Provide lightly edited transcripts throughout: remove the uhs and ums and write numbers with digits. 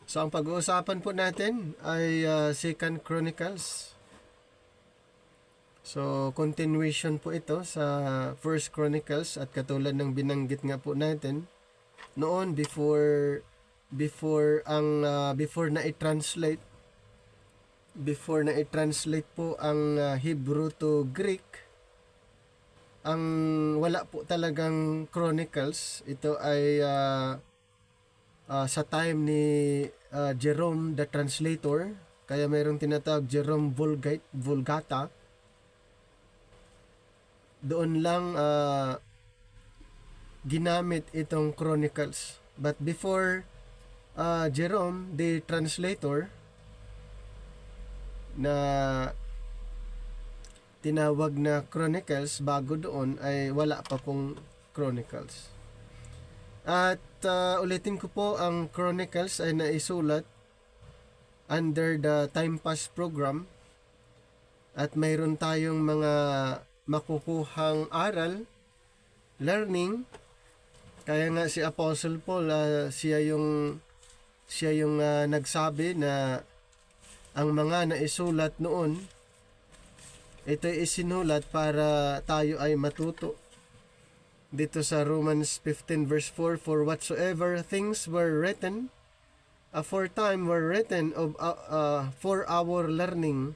So ang pag-uusapan po natin ay Second Chronicles. So continuation po ito sa First Chronicles at katulad ng binanggit nga po natin noon before na i-translate po ang Hebrew to Greek, ang wala po talagang Chronicles. Ito ay sa time ni Jerome the Translator, kaya mayroong tinatawag Jerome Vulgata. Doon lang ginamit itong Chronicles. But before Jerome the Translator, na tinawag na Chronicles, bago doon ay wala pa pong Chronicles. At ulitin ko po, ang Chronicles ay naisulat under the Time Pass program at mayroon tayong mga makukuhang aral, learning. Kaya nga si Apostle Paul, siya yung nagsabi na ang mga naisulat noon, ito'y isinulat para tayo ay matuto. Dito sa Romans 15 verse 4, for whatsoever things were written aforetime were written for our learning,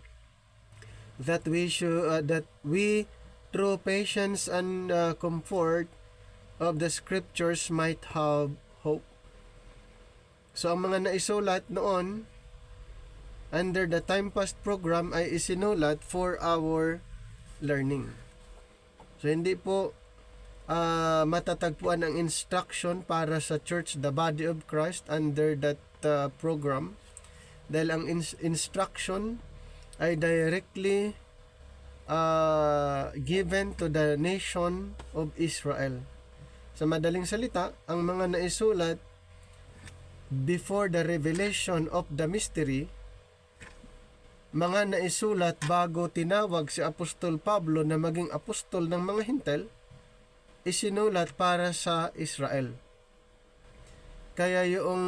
that we through patience and comfort of the scriptures might have hope. So ang mga naisulat noon under the Time Past program ay isinulat for our learning. So hindi po matatagpuan ang instruction para sa church, the body of Christ, under that program, dahil ang instruction ay directly given to the nation of Israel. Sa madaling salita, ang mga naisulat before the revelation of the mystery, mga naisulat bago tinawag si Apostol Pablo na maging apostol ng mga Hintil, isinulat para sa Israel. Kaya yung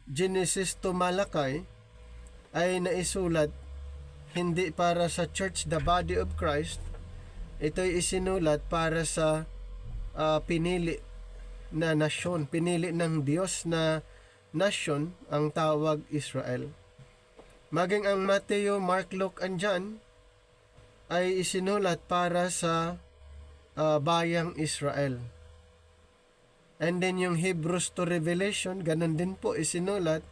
Genesis to Malachi ay naisulat hindi para sa church, the body of Christ. Ito'y isinulat para sa pinili na nasyon, pinili ng Diyos na nasyon, ang tawag Israel. Maging ang Mateo, Mark, Luke, and John ay isinulat para sa bayang Israel. And then yung Hebrews to Revelation, ganun din po isinulat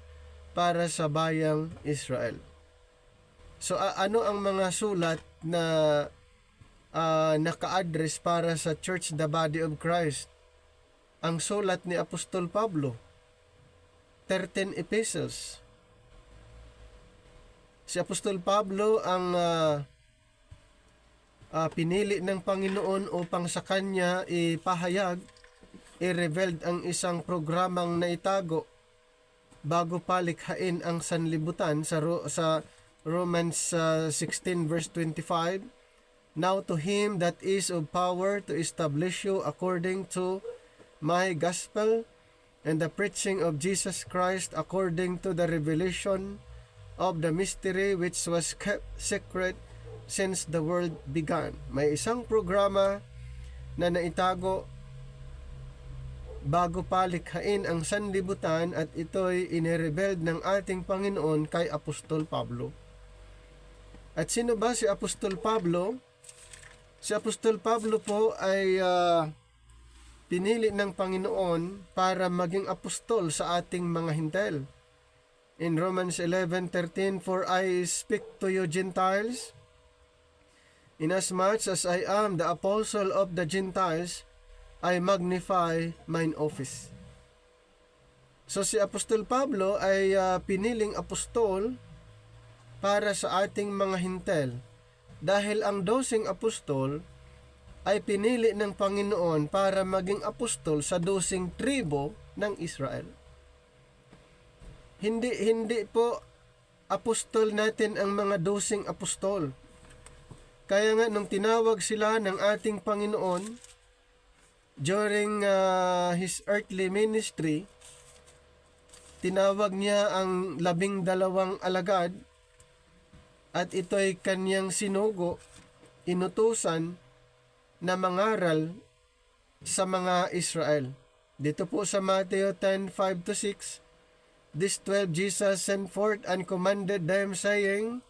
para sa bayang Israel. So ano ang mga sulat na naka-address para sa church, the body of Christ? Ang sulat ni Apostol Pablo, 13 epistles. Si Apostol Pablo ang pinili ng Panginoon upang sa kanya ipahayag, i-revealed ang isang programang naitago bago palikhain ang sanlibutan sa Romans 16 verse 25. Now to him that is of power to establish you according to my gospel and the preaching of Jesus Christ according to the revelation of the mystery which was kept secret since the world began. May isang programa na naitago bago palikhain ang sanlibutan at ito'y inirevealed ng ating Panginoon kay Apostol Pablo. At sino ba si Apostol Pablo? Si Apostol Pablo po ay pinili ng Panginoon para maging apostol sa ating mga Hintil. In Romans 11:13, for I speak to you Gentiles, inasmuch as I am the apostle of the Gentiles, I magnify mine office. So si Apostol Pablo ay piniling apostol para sa ating mga Hintil, dahil ang 12 apostol ay pinili ng Panginoon para maging apostol sa 12 tribo ng Israel. Hindi po apostol natin ang mga 12 apostol. Kaya nga nung tinawag sila ng ating Panginoon during his earthly ministry, tinawag niya ang 12 alagad at ito'y kanyang sinugo, inutusan na mangaral sa mga Israel. Dito po sa Matthew 10:5-6, "These 12 Jesus sent forth and commanded them, saying,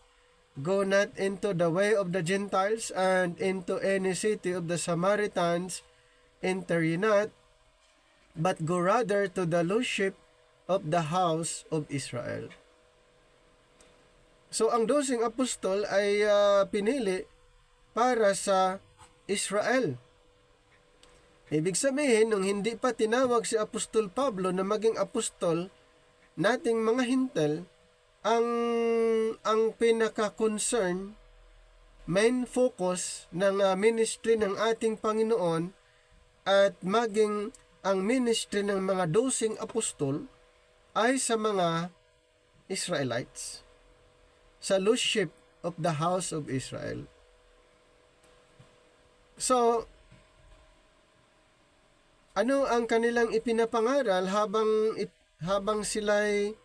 Go not into the way of the Gentiles, and into any city of the Samaritans enter ye not, but go rather to the lost sheep of the house of Israel." So ang 12 apostol ay pinili para sa Israel. Ibig sabihin, nung hindi pa tinawag si Apostol Pablo na maging apostol, nating mga Hintel, ang pinaka-concern, main focus ng ministry ng ating Panginoon at maging ang ministry ng mga 12 apostol ay sa mga Israelites, sa lost sheep of the house of Israel. So, ano ang kanilang ipinapangaral habang sila'y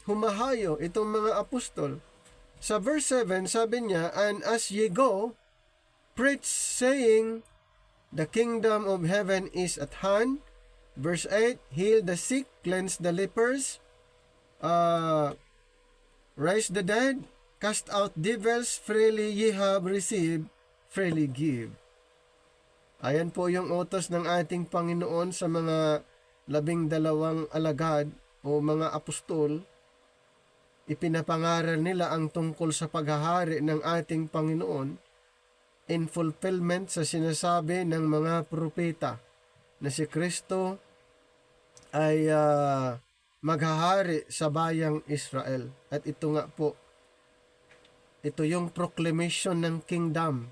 humahayo itong mga apostol? Sa verse 7, sabi niya, "And as ye go, preach, saying, the kingdom of heaven is at hand." Verse 8, "Heal the sick, cleanse the lepers, raise the dead, cast out devils, freely ye have received, freely give." Ayan po yung utos ng ating Panginoon sa mga 12 alagad o mga apostol. Ipinapangaral nila ang tungkol sa paghahari ng ating Panginoon in fulfillment sa sinasabi ng mga propeta na si Kristo ay maghahari sa bayang Israel. At ito nga po, ito yung proclamation ng kingdom.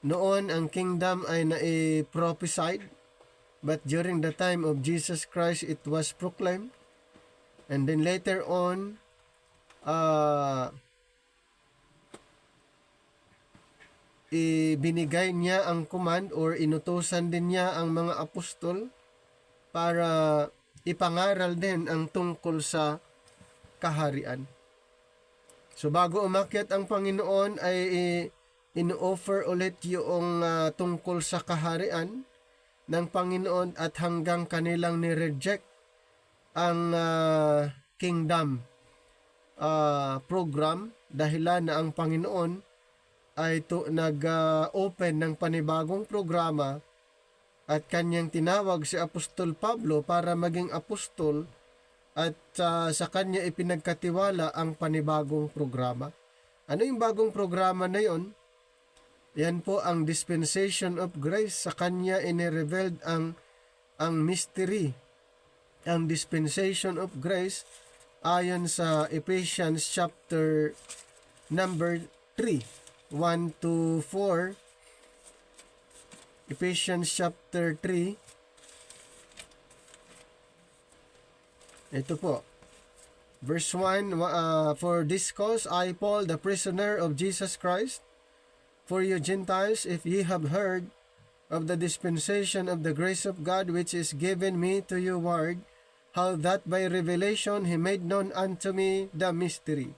Noon, ang kingdom ay na-prophesied, but during the time of Jesus Christ, it was proclaimed. And then later on, ibinigay niya ang command or inutusan din niya ang mga apostol para ipangaral din ang tungkol sa kaharian. So bago umakyat ang Panginoon ay in-offer ulit yung tungkol sa kaharian ng Panginoon at hanggang kanilang ni-reject ang kingdom program, dahilan na ang Panginoon ay nag-open ng panibagong programa at kanyang tinawag si Apostol Pablo para maging apostol at sa kanya ipinagkatiwala ang panibagong programa. Ano yung bagong programa na yon? Yan po ang dispensation of grace. Sa kanya inirevealed ang mystery, ang dispensation of grace ayon sa Ephesians chapter number 3, 1-4. Ephesians chapter 3. Ito po. Verse 1, "For this cause I, Paul, the prisoner of Jesus Christ, for you Gentiles, if ye have heard of the dispensation of the grace of God, which is given me to you ward, how that by revelation he made known unto me the mystery,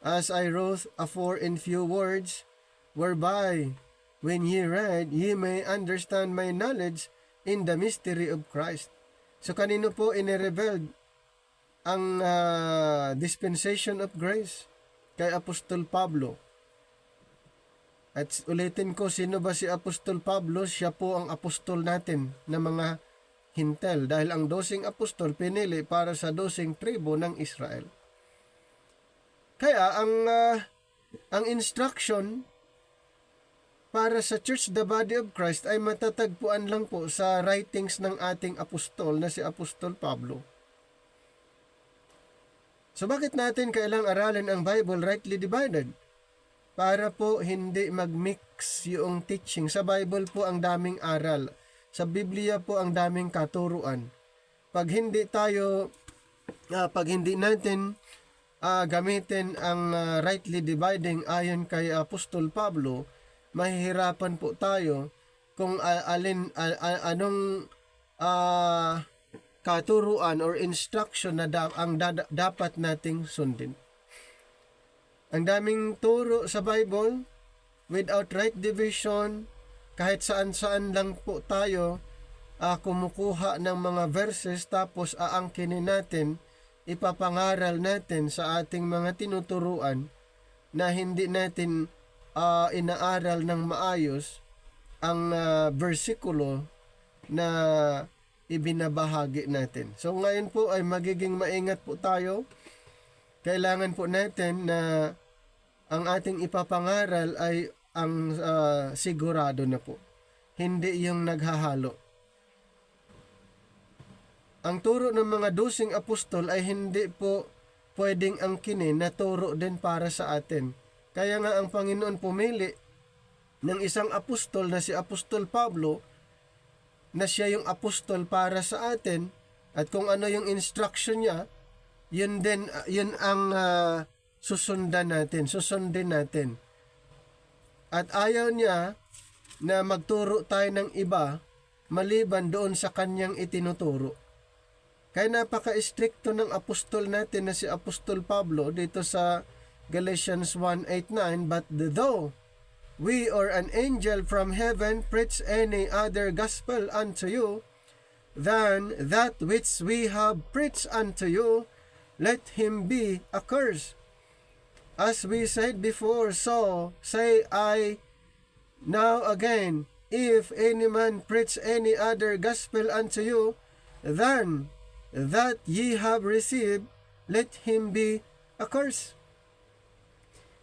as I wrote afore in few words, whereby, when ye read, ye may understand my knowledge in the mystery of Christ." So kanino po inirevealed ang dispensation of grace? Kay Apostol Pablo. At ulitin ko, sino ba si Apostol Pablo? Siya po ang apostol natin na mga Hintel, dahil ang 12 apostol pinili para sa 12 tribo ng Israel. Kaya ang instruction para sa Church, the Body of Christ, ay matatagpuan lang po sa writings ng ating apostol na si Apostol Pablo. So bakit natin kailang aralin ang Bible rightly divided? Para po hindi mag-mix yung teaching. Sa Bible po ang daming aral. Sa Biblia po ang daming katuruan. Pag hindi natin gamitin ang rightly dividing ayon kay Apostol Pablo, mahihirapan po tayo kung anong katuruan or instruction na dapat nating sundin. Ang daming turo sa Bible, without right division, kahit saan-saan lang po tayo kumukuha ng mga verses tapos aangkinin natin, ipapangaral natin sa ating mga tinuturuan na hindi natin inaaral ng maayos ang versikulo na ibinabahagi natin. So ngayon po ay magiging maingat po tayo. Kailangan po natin na ang ating ipapangaral ay ang sigurado na po. Hindi yung naghahalo. Ang turo ng mga 12 apostol ay hindi po pwedeng angkinin na turo din para sa atin. Kaya nga ang Panginoon pumili ng isang apostol na si Apostol Pablo, na siya yung apostol para sa atin, at kung ano yung instruction niya, yun ang susundin natin. At ayaw niya na magturo tayo ng iba maliban doon sa kanyang itinuturo. Kaya napaka-stricto ng apostol natin na si Apostol Pablo dito sa Galatians 1:8-9, but though we or an angel from heaven preach any other gospel unto you than that which we have preached unto you, let him be accursed. As we said before, so say I now again, if any man preach any other gospel unto you than that ye have received, let him be accursed.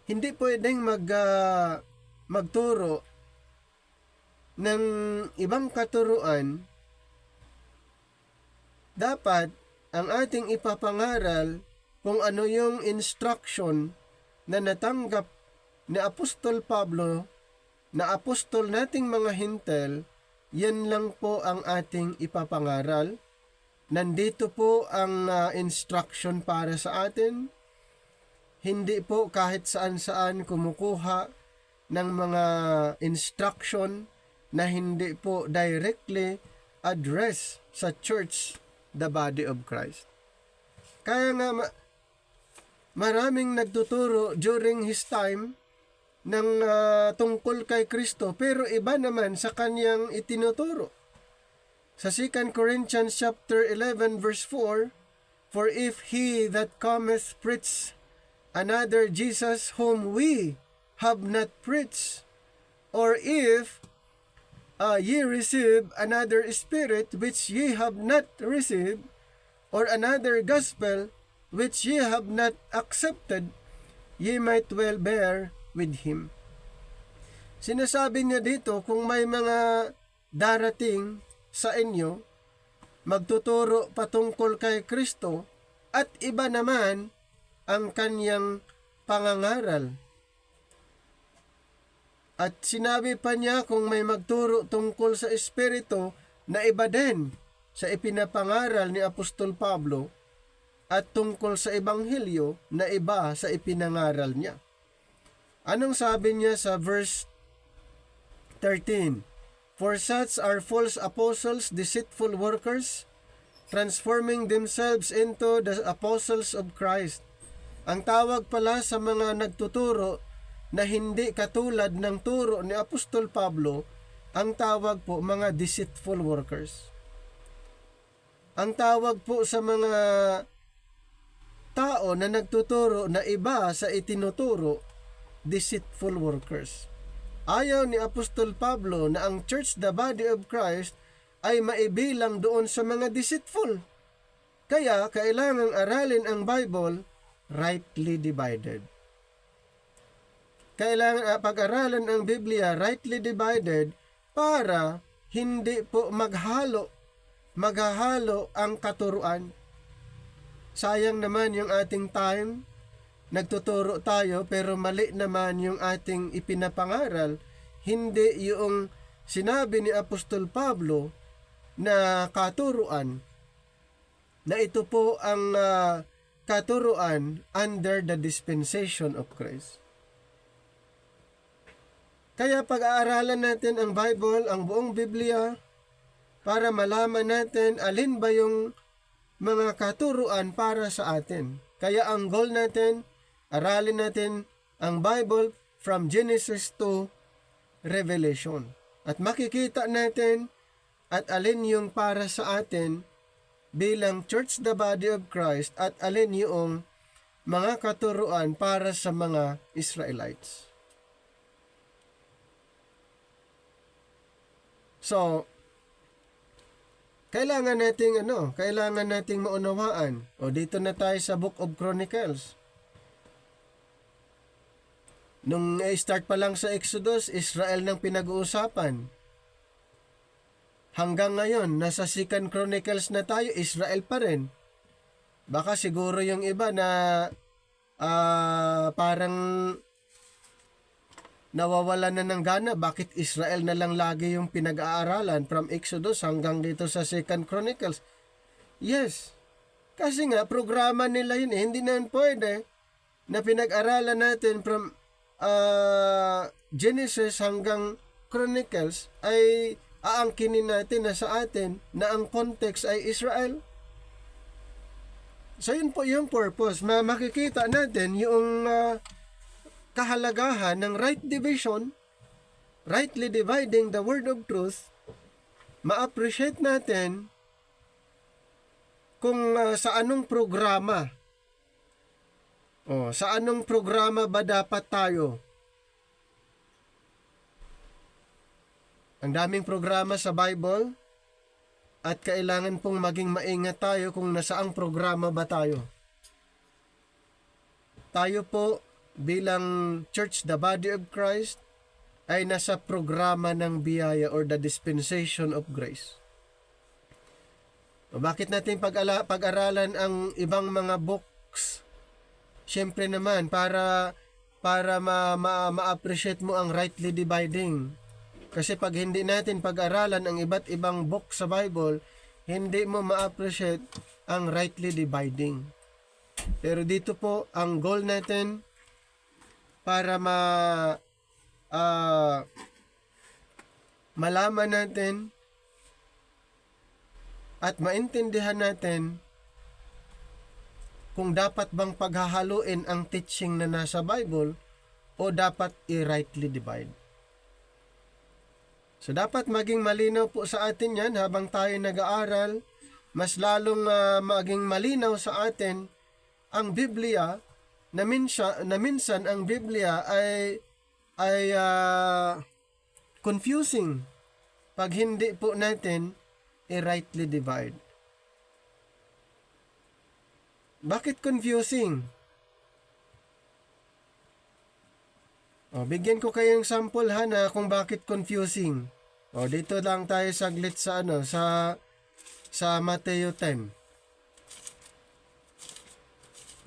Hindi pwedeng magturo ng ibang katuruan. Dapat ang ating ipapangaral kung ano yung instruction na natanggap ni Apostol Pablo na apostol nating mga Hintel, yan lang po ang ating ipapangaral. Nandito po ang instruction para sa atin. Hindi po kahit saan-saan kumukuha ng mga instruction na hindi po directly address sa church, the body of Christ. Kaya nga maraming nagtuturo during his time ng tungkol kay Kristo, pero iba naman sa kanyang itinuturo. Sa 2 Corinthians chapter 11 verse 4, for if he that cometh preach another Jesus whom we have not preached, or if ye receive another spirit which ye have not received, or another gospel which ye have not accepted, ye might well bear with him. Sinasabi niya dito, kung may mga darating sa inyo, magtuturo patungkol kay Kristo, at iba naman ang kanyang pangangaral. At sinabi pa niya, kung may magturo tungkol sa Espiritu na iba din sa ipinapangaral ni Apostol Pablo, at tungkol sa Ebanghelyo na iba sa ipinangaral niya. Anong sabi niya sa verse 13? For such are false apostles, deceitful workers, transforming themselves into the apostles of Christ. Ang tawag pala sa mga nagtuturo na hindi katulad ng turo ni Apostol Pablo, ang tawag po mga deceitful workers. Ang tawag po sa mga tao na nagtuturo na iba sa itinuturo, deceitful workers. Ayaw ni Apostol Pablo na ang church, the body of Christ, ay maibilang doon sa mga deceitful. Kaya kailangang aralin ang Bible rightly divided. Kailangan pag-aralan ang Biblia rightly divided para hindi po maghalo ang katuruan. Sayang naman yung ating time. Nagtuturo tayo pero mali naman yung ating ipinapangaral. Hindi yung sinabi ni Apostol Pablo na katuruan, na ito po ang katuruan under the dispensation of Christ. Kaya pag-aaralan natin ang Bible, ang buong Biblia, para malaman natin alin ba yung mga katuruan para sa atin. Kaya ang goal natin, aralin natin ang Bible from Genesis to Revelation. At makikita natin at alin yung para sa atin bilang Church the Body of Christ at alin yung mga katuruan para sa mga Israelites. So, kailangan nating maunawaan. O dito na tayo sa Book of Chronicles. Nung start pa lang sa Exodus, Israel nang pinag-uusapan. Hanggang ngayon, nasa 2 Chronicles na tayo, Israel pa rin. Baka siguro yung iba na parang nawawala na ng gana, bakit Israel na lang lagi yung pinag-aaralan from Exodus hanggang dito sa 2 Chronicles? Yes, kasi nga programa nila yun hindi na pwede na pinag-aralan natin from Genesis hanggang Chronicles ay aangkinin natin na sa atin na ang context ay Israel. So yun po yung purpose. Makikita natin yung kahalagahan ng right division, rightly dividing the word of truth. Ma-appreciate natin kung sa anong programa sa anong programa ba dapat tayo. Ang daming programa sa Bible at kailangan pong maging maingat tayo kung nasaang programa ba tayo. Tayo po bilang Church, the Body of Christ, ay nasa programa ng biyaya or the dispensation of grace. Bakit natin pag-aralan ang ibang mga books? Siyempre naman, para ma-appreciate mo ang rightly dividing. Kasi pag hindi natin pag-aralan ang iba't ibang book sa Bible, hindi mo ma-appreciate ang rightly dividing. Pero dito po, ang goal natin para malaman natin at maintindihan natin kung dapat bang paghahaluin ang teaching na nasa Bible o dapat i-rightly divide. So dapat maging malinaw po sa atin yan habang tayo nag-aaral, mas lalong maging malinaw sa atin ang Biblia na minsan ang Biblia ay confusing pag hindi po natin i-rightly divide. Bakit confusing? Bigyan ko kayong sample na kung bakit confusing. Dito lang tayo saglit sa sa Mateo 10.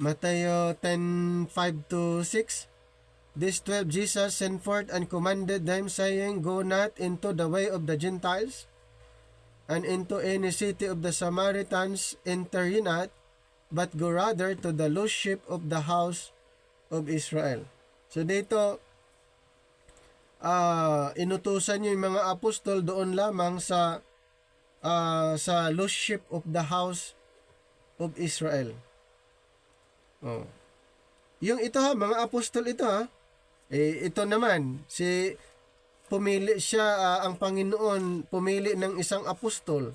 Mateo 10:5-6. This 12 Jesus sent forth and commanded them, saying, Go not into the way of the Gentiles, and into any city of the Samaritans enter ye not, but go rather to the lost sheep of the house of Israel. So dito, inutusan niyo yung mga apostol doon lamang sa lost sheep of the house of Israel. Yung ito mga apostol ito ito naman, pumili siya, ang Panginoon pumili ng isang apostol.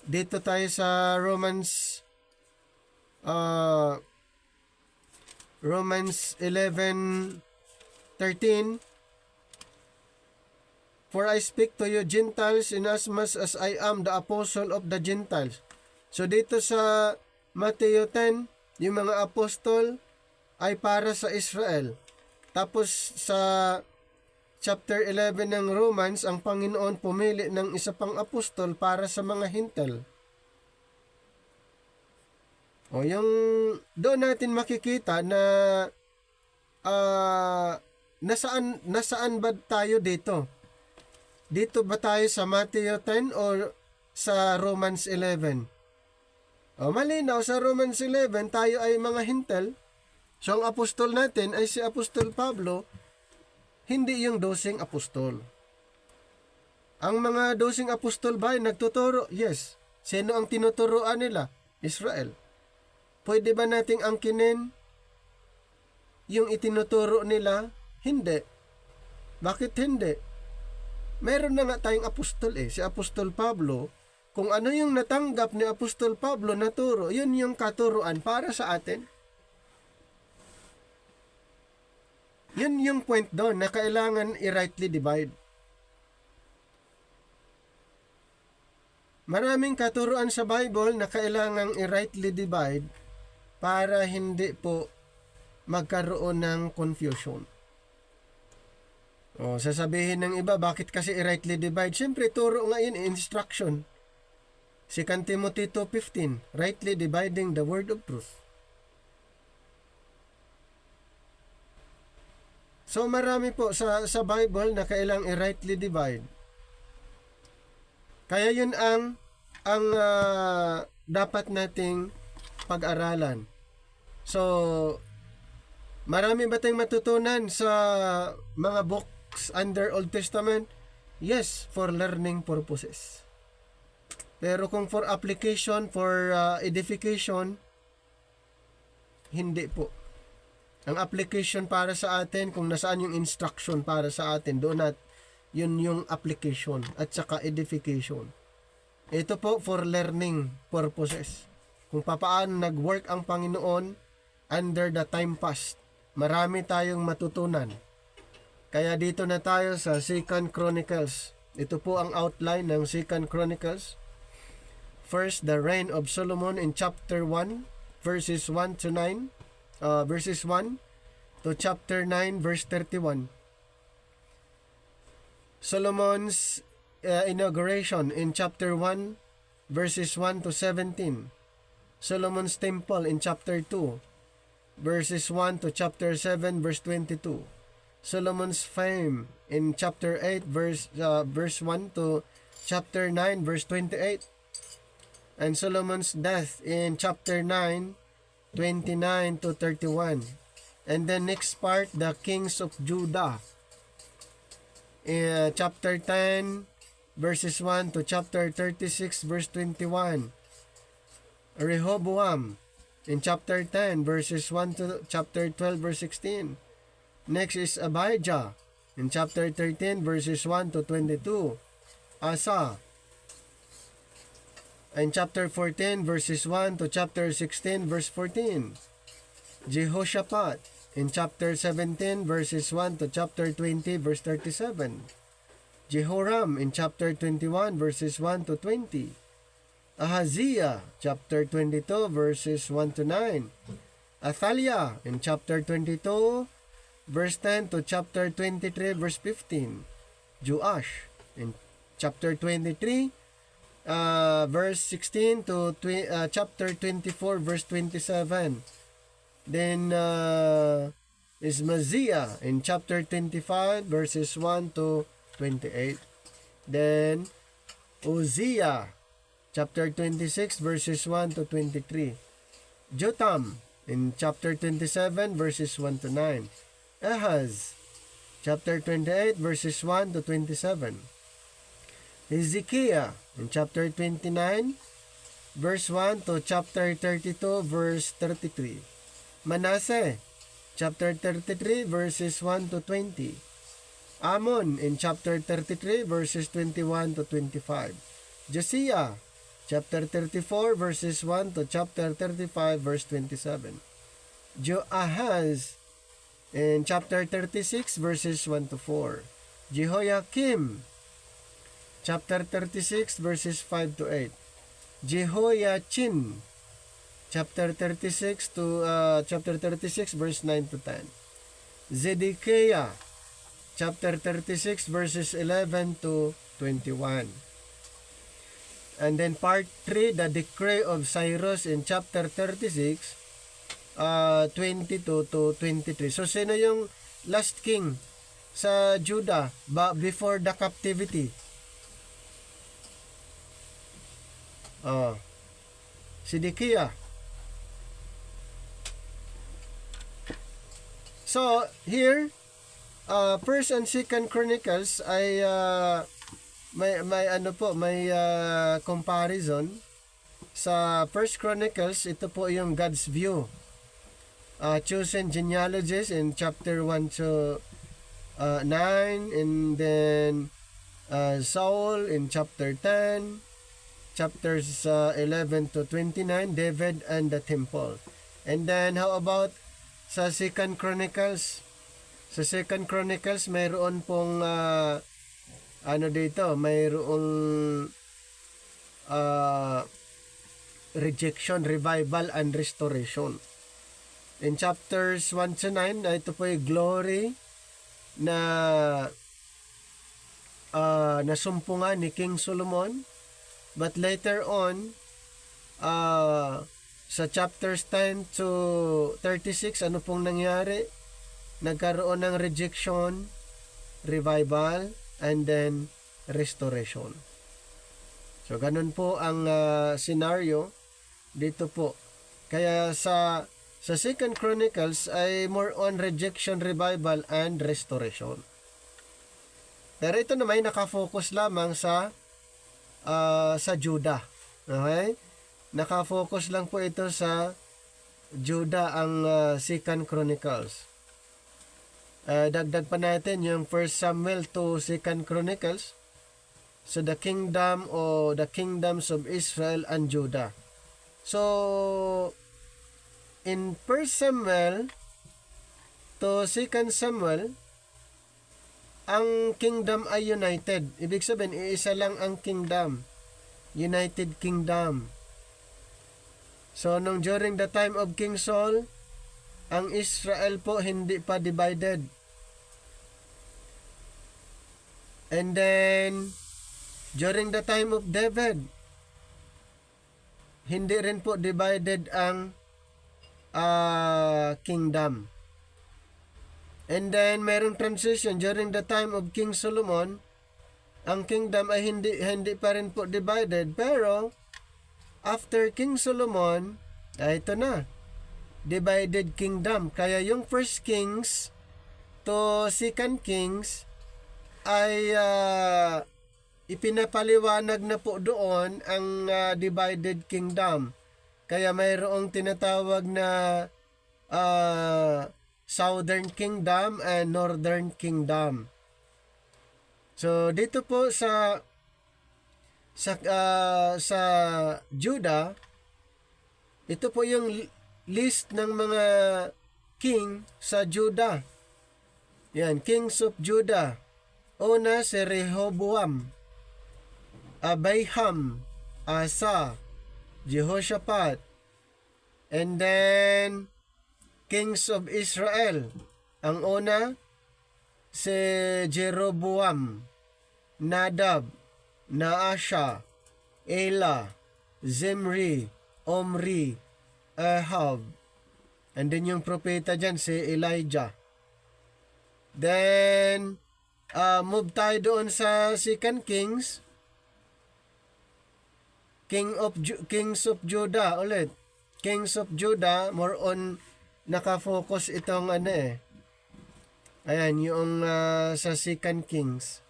Dito tayo sa Romans 11:13. For I speak to you Gentiles inasmuch as I am the apostle of the Gentiles. So dito sa Mateo 10, yung mga apostol ay para sa Israel. Tapos sa chapter 11 ng Romans, ang Panginoon pumili ng isa pang apostol para sa mga Hintil. Yung doon natin makikita na nasaan ba tayo dito? Dito ba tayo sa Matthew 10 o sa Romans 11? Malinaw, sa Romans 11 tayo ay mga Hintil. So ang apostol natin ay si Apostol Pablo, hindi yung 12 apostol. Ang mga 12 apostol ba ay nagtuturo? Yes. Sino ang tinuturoan nila? Israel. Pwede ba nating angkinin yung itinuturo nila? Hindi. Bakit hindi? Meron na nga tayong apostol si Apostol Pablo. Kung ano yung natanggap ni Apostol Pablo na turo, yun yung katuruan para sa atin. Yun yung point doon na kailangan i-rightly divide. Maraming katuruan sa Bible na kailangang i-rightly divide para hindi po magkaroon ng confusion. Sasabihin ng iba, bakit kasi i-rightly divide? Siyempre, turo nga yun, instruction. 2 Timothy 2:15, rightly dividing the word of truth. So marami po sa Bible na kailangang i-rightly divide. Kaya yun ang dapat nating pag-aralan. So, marami ba tayong matutunan sa mga books under Old Testament? Yes, for learning purposes. Pero kung for application, for edification, hindi po. Ang application para sa atin, kung nasaan yung instruction para sa atin, doon at yun yung application at saka edification. Ito po for learning purposes. Kung papaano nag-work ang Panginoon under the time past. Marami tayong matutunan. Kaya dito na tayo sa 2 Chronicles. Ito po ang outline ng 2 Chronicles. First, the reign of Solomon in chapter 1, verses 1 to 9. Verses 1 to chapter 9, verse 31. Solomon's inauguration in chapter 1, verses 1 to 17. Solomon's temple in chapter 2, verses 1 to chapter 7, verse 22. Solomon's fame in chapter 8, verse 1 to chapter 9, verse 28. And Solomon's death in chapter 9, 29 to 31. And then next part, the kings of Judah. In chapter 10, verses 1 to chapter 36, verse 21. Rehoboam in chapter 10, verses 1 to chapter 12, verse 16. Next is Abijah in chapter 13, verses 1 to 22. Asa in chapter 14, verses 1 to chapter 16, verse 14. Jehoshaphat in chapter 17, verses 1 to chapter 20, verse 37. Jehoram in chapter 21, verses 1 to 20. Ahaziah, chapter 22, verses 1 to 9. Athaliah in chapter 22, verse 10 to chapter 23, verse 15. Joash in chapter 23, verse 16 to chapter 24, verse 27. Then is Maziah in chapter 25, verses 1 to 28. Then Uzziah, chapter 26, verses 1 to 23. Jotham in chapter 27, verses 1 to 9. Ahaz, chapter 28, verses 1 to 27. Hezekiah in chapter 29, verse 1 to chapter 32, verse 33. Manasseh, chapter 33, verses 1 to 20. Amon in chapter 33, verses 21 to 25. Josiah, chapter 34, verses 1 to chapter 35, verse 27. Joahaz in chapter 36, verses 1 to 4. Jehoiakim, chapter 36, verses 5 to 8. Jehoiachin, chapter 36 to chapter 36, verse 9 to 10. Zedekiah, chapter 36, verses 11 to 21. And then part 3, the decree of Cyrus in chapter 36, 22 to 23. So, sino yung last king sa Judah before the captivity? Zedekiah. So, here, First and Second Chronicles ay may comparison sa First Chronicles, ito po yung God's view. Chosen genealogies in chapter 1 to 9, and then Saul in chapter 10, chapters 11 to 29, David and the temple. And then how about sa Second Chronicles? Sa Second Chronicles, mayroon pong mayroong rejection, revival, and restoration. In chapters 1 to 9, ito po yung glory na nasumpungan ni King Solomon. But later on, sa chapters 10 to 36, ano pong nangyari? Nagkaroon ng rejection, revival, and then restoration. So, ganun po ang scenario dito po. Kaya sa Second Chronicles ay more on rejection, revival, and restoration. Pero ito naman nakafocus lamang sa Judah. Okay? Nakafocus lang po ito sa Judah ang Second Chronicles. Dagdag pa natin yung 1 Samuel to 2 Chronicles. So the kingdom o the kingdoms of Israel and Judah. So in 1 Samuel to 2 Samuel, ang kingdom ay united. Ibig sabihin, iisa lang ang kingdom. United Kingdom. So, during the time of King Saul, ang Israel po hindi pa divided. And then, during the time of David, hindi rin po divided ang kingdom. And then, merong transition during the time of King Solomon. Ang kingdom ay hindi pa rin po divided. Pero, after King Solomon, ito na, divided kingdom. Kaya yung First Kings to Second Kings ay ipinapaliwanag na po doon ang divided kingdom. Kaya mayroong tinatawag na Southern Kingdom and Northern Kingdom. So dito po sa Judah, ito po yung list ng mga king sa Judah. Yan, kings of Judah. Una si Rehoboam, Abiham, Asa, Jehoshaphat, and then kings of Israel. Ang una si Jeroboam, Nadab, Naasha, Ela, Zimri, Omri, Ahab. And then yung propeta dyan si Elijah. Then move tayo doon sa Second Kings. Kings of Judah ulit. Kings of Judah, more on nakafocus itong ayan, yung sa Second Kings.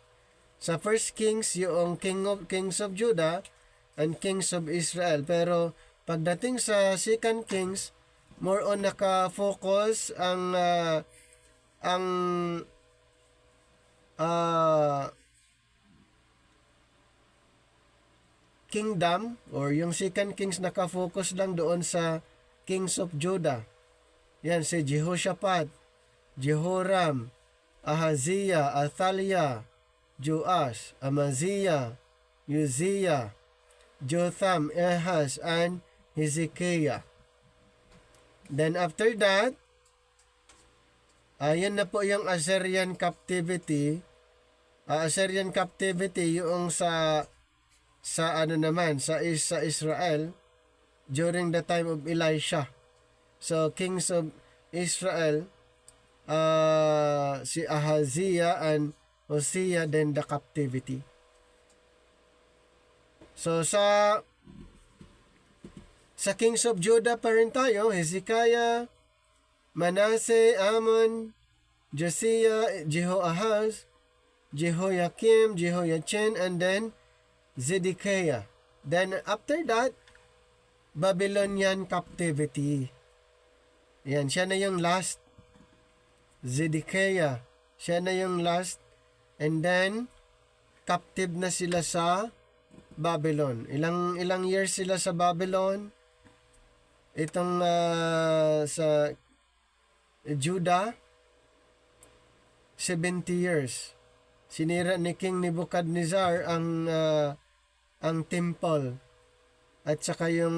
Sa First Kings, yung Kings of Judah and Kings of Israel. Pero pagdating sa Second Kings, more on nakafocus ang kingdom, or yung Second Kings nakafocus lang doon sa Kings of Judah. Yan, si Jehoshaphat, Jehoram, Ahaziah, Athaliah, Joash, Amaziah, Uzziah, Jotham, Ahaz, and Hezekiah. Then after that, ayan na po yung Assyrian captivity. Assyrian captivity yung sa Israel during the time of Elisha. So kings of Israel, si Ahaziah and Hosea, then the captivity. So sa kings of Judah pa rin tayo, Hezekiah, Manasseh, Amon, Josiah, Jehoahaz, Jehoiakim, Jehoiachin, and then Zedekiah. Then after that, Babylonian captivity. Yan, siya na yung last. Zedekiah, siya na yung last. And then, captive na sila sa Babylon. Ilang years sila sa Babylon? Itong sa Judah, 70 years. Sinira ni King Nebuchadnezzar ang temple at saka yung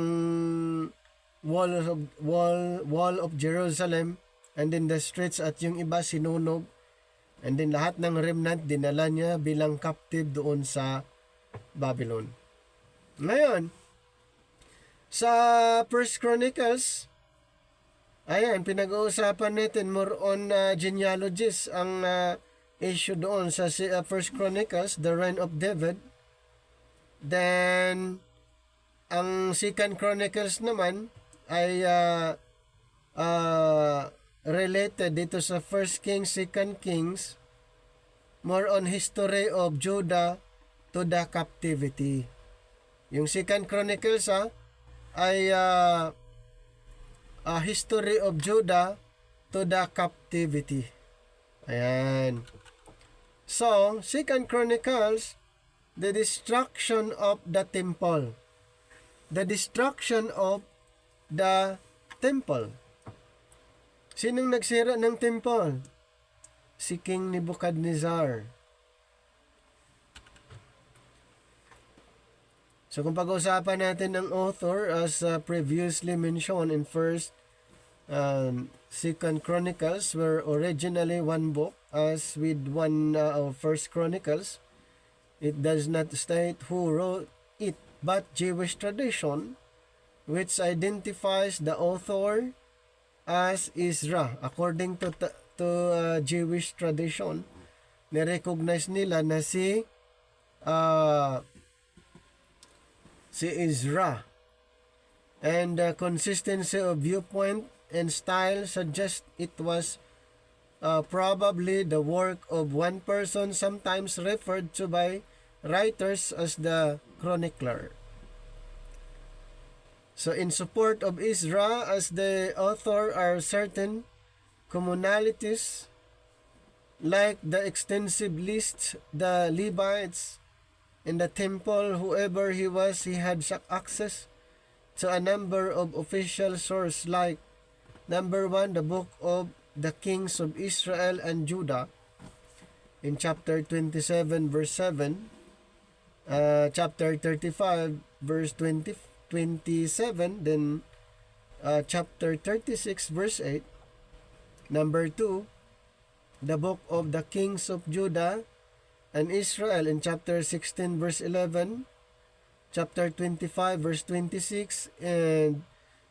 wall of Jerusalem, and then the streets at yung iba sinunog, and then lahat ng remnant dinala niya bilang captive doon sa Babylon. Ngayon, sa First Chronicles, ayan, pinag-uusapan natin more on genealogies ang issue doon sa First Chronicles, the reign of David. Then, ang Second Chronicles naman ay related dito sa First Kings, Second Kings, more on history of Judah to the captivity. Yung Second Chronicles ay history of Judah to the captivity. Ayan. So, Second Chronicles, the destruction of the temple. The destruction of the temple. Sinong nagsira ng temple? Si King Nebuchadnezzar. So kung pag-usapan natin ang author as previously mentioned in Second Chronicles were originally one book, as with First Chronicles. It does not state who wrote it, but Jewish tradition, which identifies the author as Ezra. According to Jewish tradition, nirecognize nila na si Ezra. And the consistency of viewpoint and style suggests it was probably the work of one person, sometimes referred to by writers as the chronicler. So in support of Ezra as the author are certain commonalities like the extensive list, the Levites in the temple, whoever he was, he had access to a number of official sources like number 1, the book of the kings of Israel and Judah in chapter 27 verse 7, chapter 35 verse 27, then chapter 36 verse 8. Number 2, the book of the kings of Judah and Israel in chapter 16 verse 11, chapter 25 verse 26, and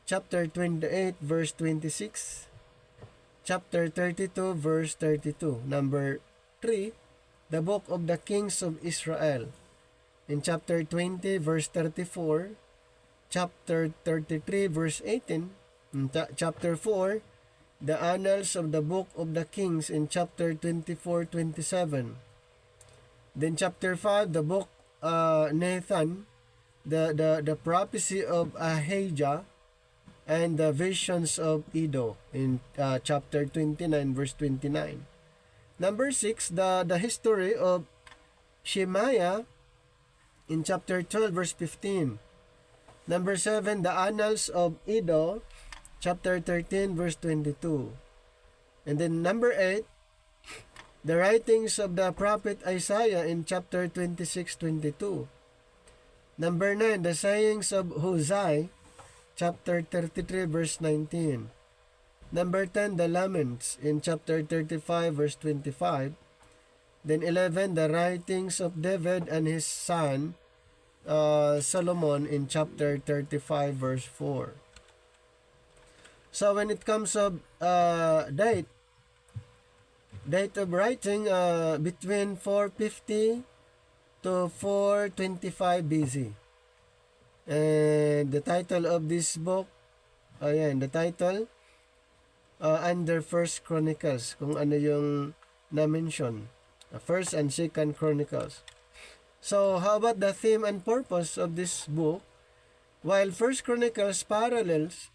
chapter 28 verse 26, chapter 32 verse 32. Number 3, the book of the kings of Israel in chapter 20 verse 34, chapter 33 verse 18, and chapter 4, the annals of the book of the kings in chapter 24-27. Then chapter 5, the book Nathan, the prophecy of Ahijah, and the visions of Iddo in chapter 29 verse 29. Number 6, the history of Shemaiah in chapter 12 verse 15. Number 7, the annals of Iddo, chapter 13 verse 22. And then number 8, the writings of the prophet Isaiah in chapter 26-22. Number 9, the sayings of Hosea, chapter 33 verse 19. Number 10, the laments in chapter 35 verse 25. Then 11, the writings of David and his son Solomon in chapter 35 verse 4. So when it comes of date of writing, between 450 to 425 BC. And the title of this book, the title, under First Chronicles, kung ano yung na-mention, First and Second Chronicles. So how about the theme and purpose of this book? while First Chronicles parallels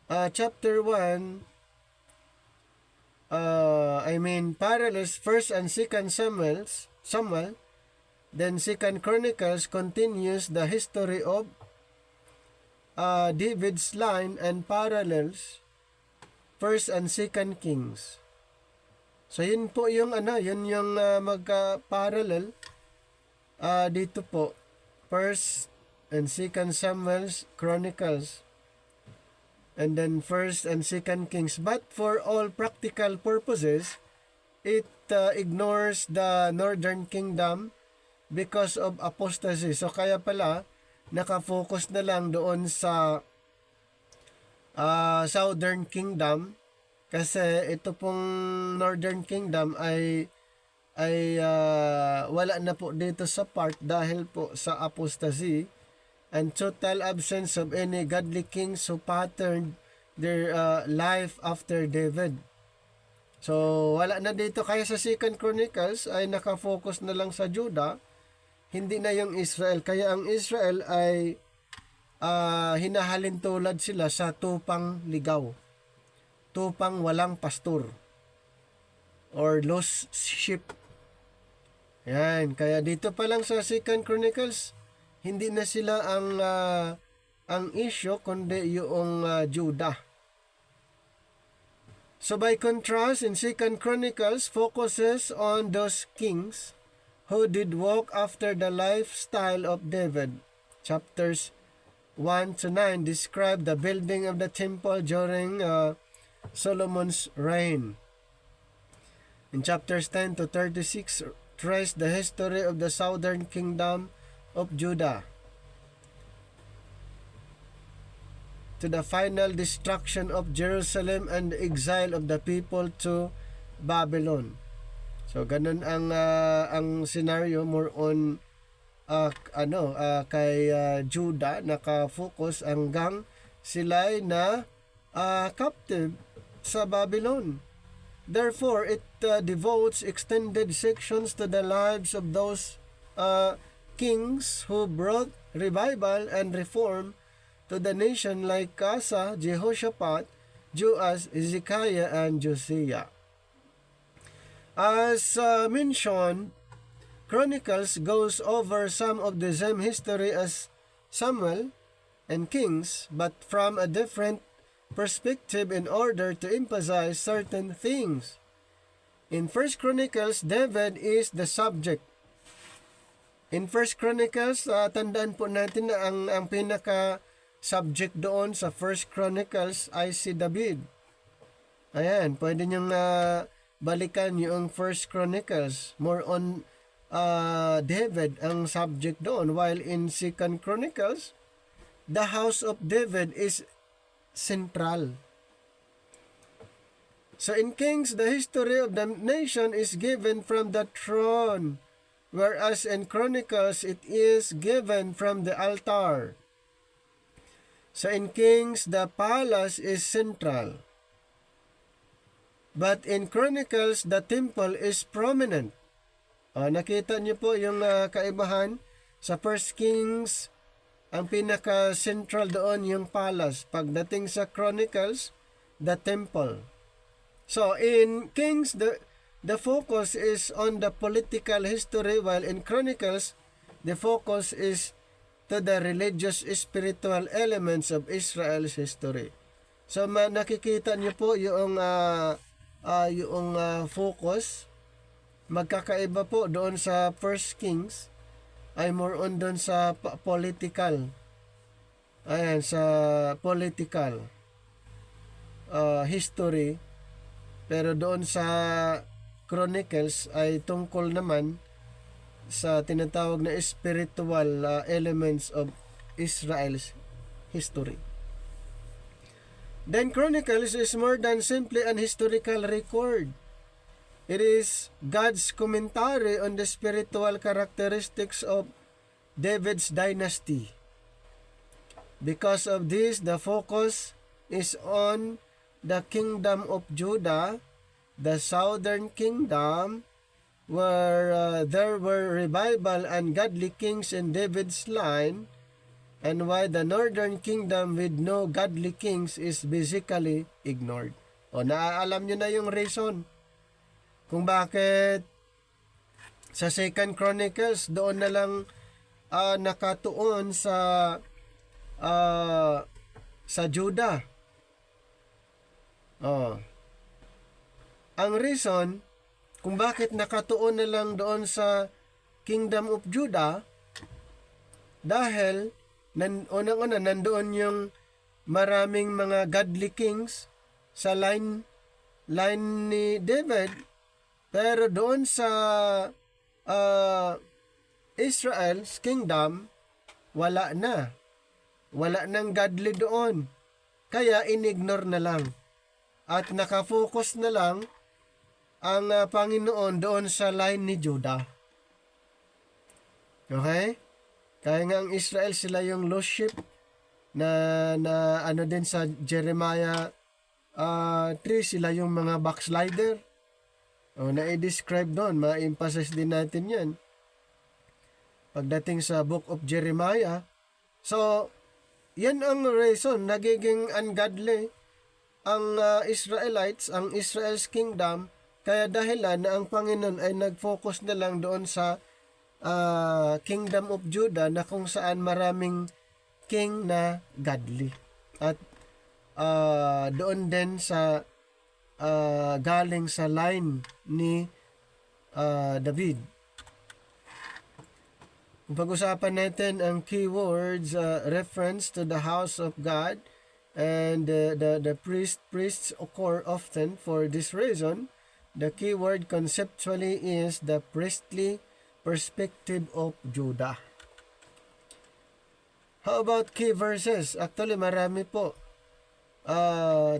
chapter 1, parallels First and Second Samuel, then Second Chronicles continues the history of David's line and parallels First and Second Kings. So yun po yung yun yung magka-parallel dito po, First and Second Samuel's Chronicles, and then First and Second Kings. But for all practical purposes, it ignores the Northern Kingdom because of apostasy. So kaya pala nakafocus na lang doon sa Southern Kingdom, kasi ito pong Northern Kingdom ay wala na po dito sa part dahil po sa apostasy and total absence of any godly kings who patterned their life after David. So wala na dito, kaya sa Second Chronicles ay nakafocus na lang sa Judah, hindi na yung Israel. Kaya ang Israel ay hinahalin tulad sila sa tupang ligaw, tupang walang pastor, or lost sheep. Yan, kaya dito pa lang sa Second Chronicles, hindi na sila ang issue, kundi yung Judah. So by contrast, in Second Chronicles focuses on those kings who did walk after the lifestyle of David. Chapters 1 to 9 describe the building of the temple during Solomon's reign. In chapters 10 to 36, trace the history of the southern kingdom of Judah to the final destruction of Jerusalem and the exile of the people to Babylon. So ganun ang scenario, more on kay Judah naka-focus hanggang sila'y na captive sa Babylon. Therefore, it devotes extended sections to the lives of those kings who brought revival and reform to the nation, like Asa, Jehoshaphat, Joash, Hezekiah, and Josiah. As mentioned, Chronicles goes over some of the same history as Samuel and Kings, but from a different perspective in order to emphasize certain things. In First Chronicles, David is the subject. In First Chronicles, tandaan po natin na ang pinaka-subject doon sa First Chronicles ay si David. Ayan, pwede niyong balikan yung First Chronicles. More on David ang subject doon, while in Second Chronicles, the house of David is central. So in Kings, the history of the nation is given from the throne, whereas in Chronicles, it is given from the altar. So in Kings, the palace is central. But in Chronicles, the temple is prominent. Nakita niyo po yung kaibahan. Sa First Kings, ang pinaka-central doon yung palace. Pagdating sa Chronicles, the temple. So in Kings, the focus is on the political history, while in Chronicles, the focus is to the religious spiritual elements of Israel's history. So nakikita niyo po yung focus. Magkakaiba po doon sa First Kings ay more on doon sa political. Ayan, sa political history. Pero doon sa Chronicles ay tungkol naman sa tinatawag na spiritual elements of Israel's history. Then Chronicles is more than simply an historical record. It is God's commentary on the spiritual characteristics of David's dynasty. Because of this, the focus is on the kingdom of Judah, the southern kingdom, where there were revival and godly kings in David's line, and why the northern kingdom with no godly kings is basically ignored. O naaalam nyo na yung reason kung bakit sa 2 Chronicles doon na lang nakatuon sa Judah. Ang reason kung bakit nakatuon na lang doon sa Kingdom of Judah, dahil unang-una nandoon yung maraming mga godly kings sa line ni David, pero doon sa Israel's kingdom wala nang godly doon, kaya inignore na lang at nakafocus na lang ang Panginoon doon sa line ni Judah. Okay? Kaya nga ang Israel, sila yung lost sheep na ano din sa Jeremiah 3, sila yung mga backslider. Na-describe doon, ma-emphasize din natin yan pagdating sa book of Jeremiah. So, yan ang reason, nagiging ungodly ang Israelites, ang Israel's kingdom, kaya dahilan na ang Panginoon ay nag-focus na lang doon sa Kingdom of Judah, na kung saan maraming king na godly. At doon din sa galing sa line ni David. Pag-usapan natin ang keywords reference to the house of God, and the priests occur often for this reason. The keyword conceptually is the priestly perspective of Judah. How about key verses? Actually, marami po.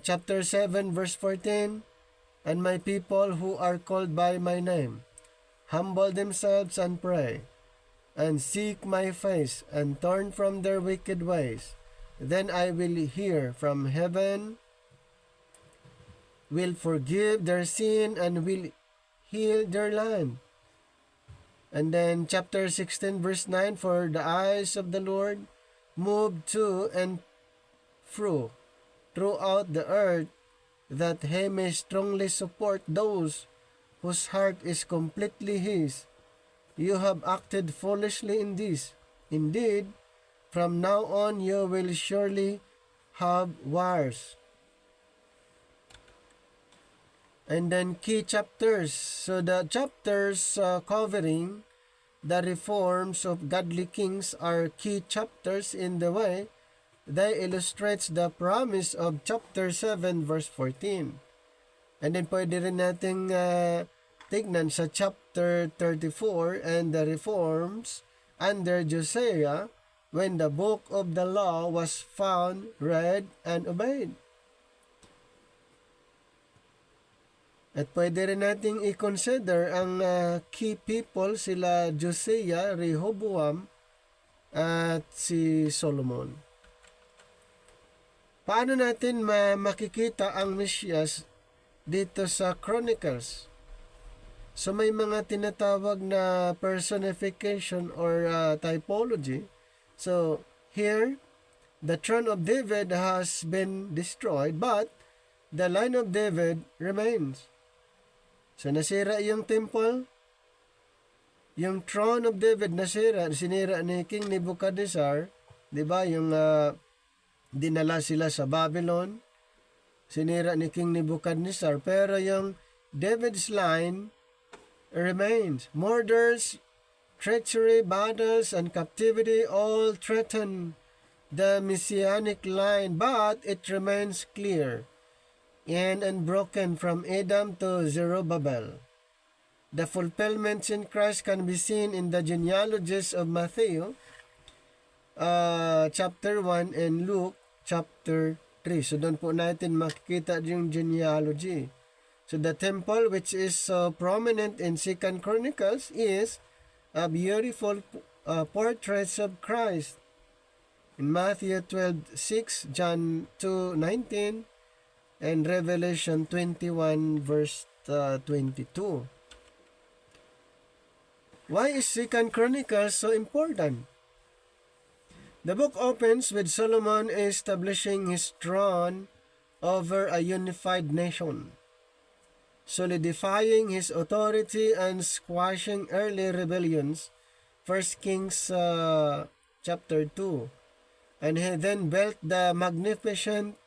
Chapter 7 verse 14, and my people who are called by my name humble themselves and pray and seek my face and turn from their wicked ways, then I will hear from heaven, will forgive their sin, and will heal their land. And then chapter 16 verse 9, for the eyes of the Lord move to and fro throughout the earth, that he may strongly support those whose heart is completely his. You have acted foolishly in this. Indeed, from now on you will surely have wars. And then key chapters. So the chapters covering the reforms of godly kings are key chapters in the way they illustrates the promise of chapter 7 verse 14. And then pwede rin nating tignan sa chapter 34 and the reforms under Josiah, when the book of the law was found, read, and obeyed. At pwede rin nating i-consider ang key people, sila Josiah, Rehoboam, at si Solomon. Paano natin makikita ang Mesias dito sa Chronicles? So may mga tinatawag na personification or typology. So here, the throne of David has been destroyed, but the line of David remains. So nasira yung temple, yung throne of David sinira ni King Nebuchadnezzar, 'di ba? Yung dinala sila sa Babylon, sinira ni King Nebuchadnezzar, pero yung David's line remains. Murders, treachery, battles, and captivity all threaten the messianic line, but it remains clear and unbroken from Adam to Zerubbabel. The fulfillments in Christ can be seen in the genealogies of Matthew chapter 1 and Luke chapter 3. So doon po natin makikita yung genealogy. So the temple, which is so prominent in 2 Chronicles, is a beautiful portraits of Christ. In Matthew 12:6, John 2:19, and Revelation 21 verse 22. Why is 2 Chronicles so important? The book opens with Solomon establishing his throne over a unified nation, solidifying his authority and squashing early rebellions. 1 Kings chapter 2. And he then built the magnificent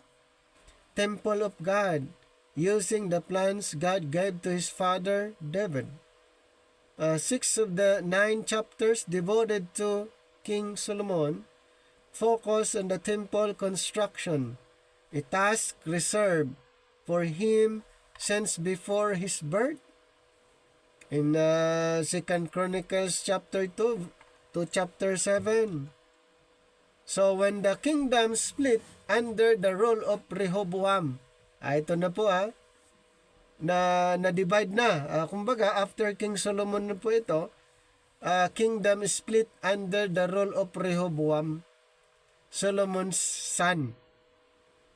temple of God using the plans God gave to his father David. 6 of the 9 chapters devoted to King Solomon focus on the temple construction, a task reserved for him since before his birth. In 2 Chronicles chapter 2 to chapter 7. So when the kingdom split under the rule of Rehoboam, ito na po na-divide na. Kumbaga, after King Solomon na po ito, kingdom split under the rule of Rehoboam, Solomon's son.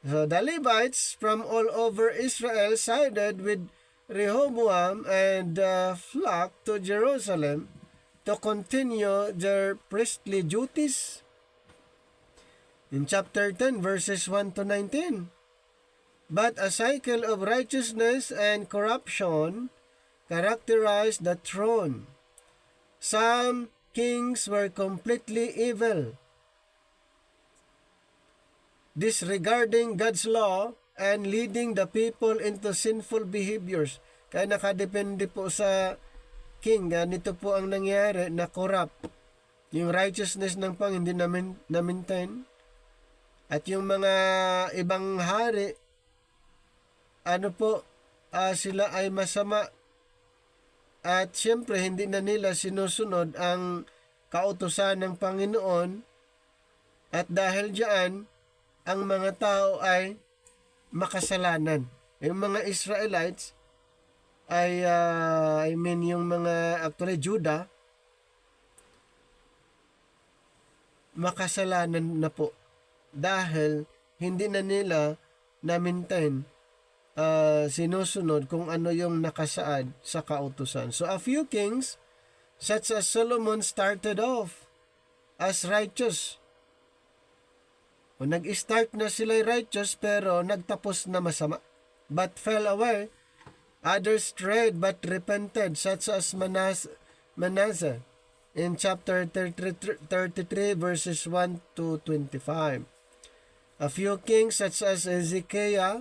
So the Levites from all over Israel sided with Rehoboam and flocked to Jerusalem to continue their priestly duties. In chapter 10, verses 1 to 19, but a cycle of righteousness and corruption characterized the throne. Some kings were completely evil, disregarding God's law and leading the people into sinful behaviors. Kaya nakadepende po sa king. Ganito po ang nangyari na corrupt. Yung righteousness ng pang hindi na-maintain. At yung mga ibang hari, sila ay masama. At siyempre, hindi na nila sinusunod ang kautusan ng Panginoon. At dahil diyan, ang mga tao ay makasalanan. Yung mga Israelites ay, yung mga actually Judah, makasalanan na po. Dahil hindi na nila na-maintain, sinusunod kung ano yung nakasaad sa kautusan. So a few kings, such as Solomon, started off as righteous. O nag-start na sila righteous pero nagtapos na masama, but fell away. Others strayed but repented, such as Manasseh in chapter 33 verses 1 to 25. A few kings such as Hezekiah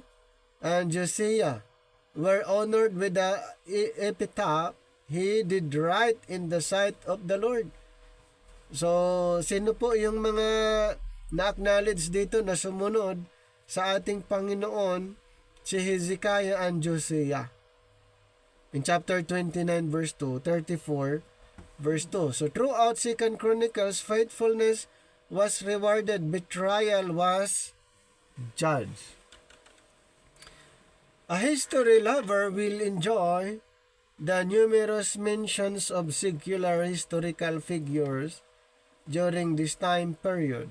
and Josiah were honored with the epitaph, "He did right in the sight of the Lord." So, sino po yung mga na-acknowledge dito na sumunod sa ating Panginoon? Si Hezekiah and Josiah. In chapter 29 verse 2, 34 verse 2. So, throughout 2 Chronicles, faithfulness was rewarded, betrayal was judged. A history lover will enjoy the numerous mentions of secular historical figures during this time period,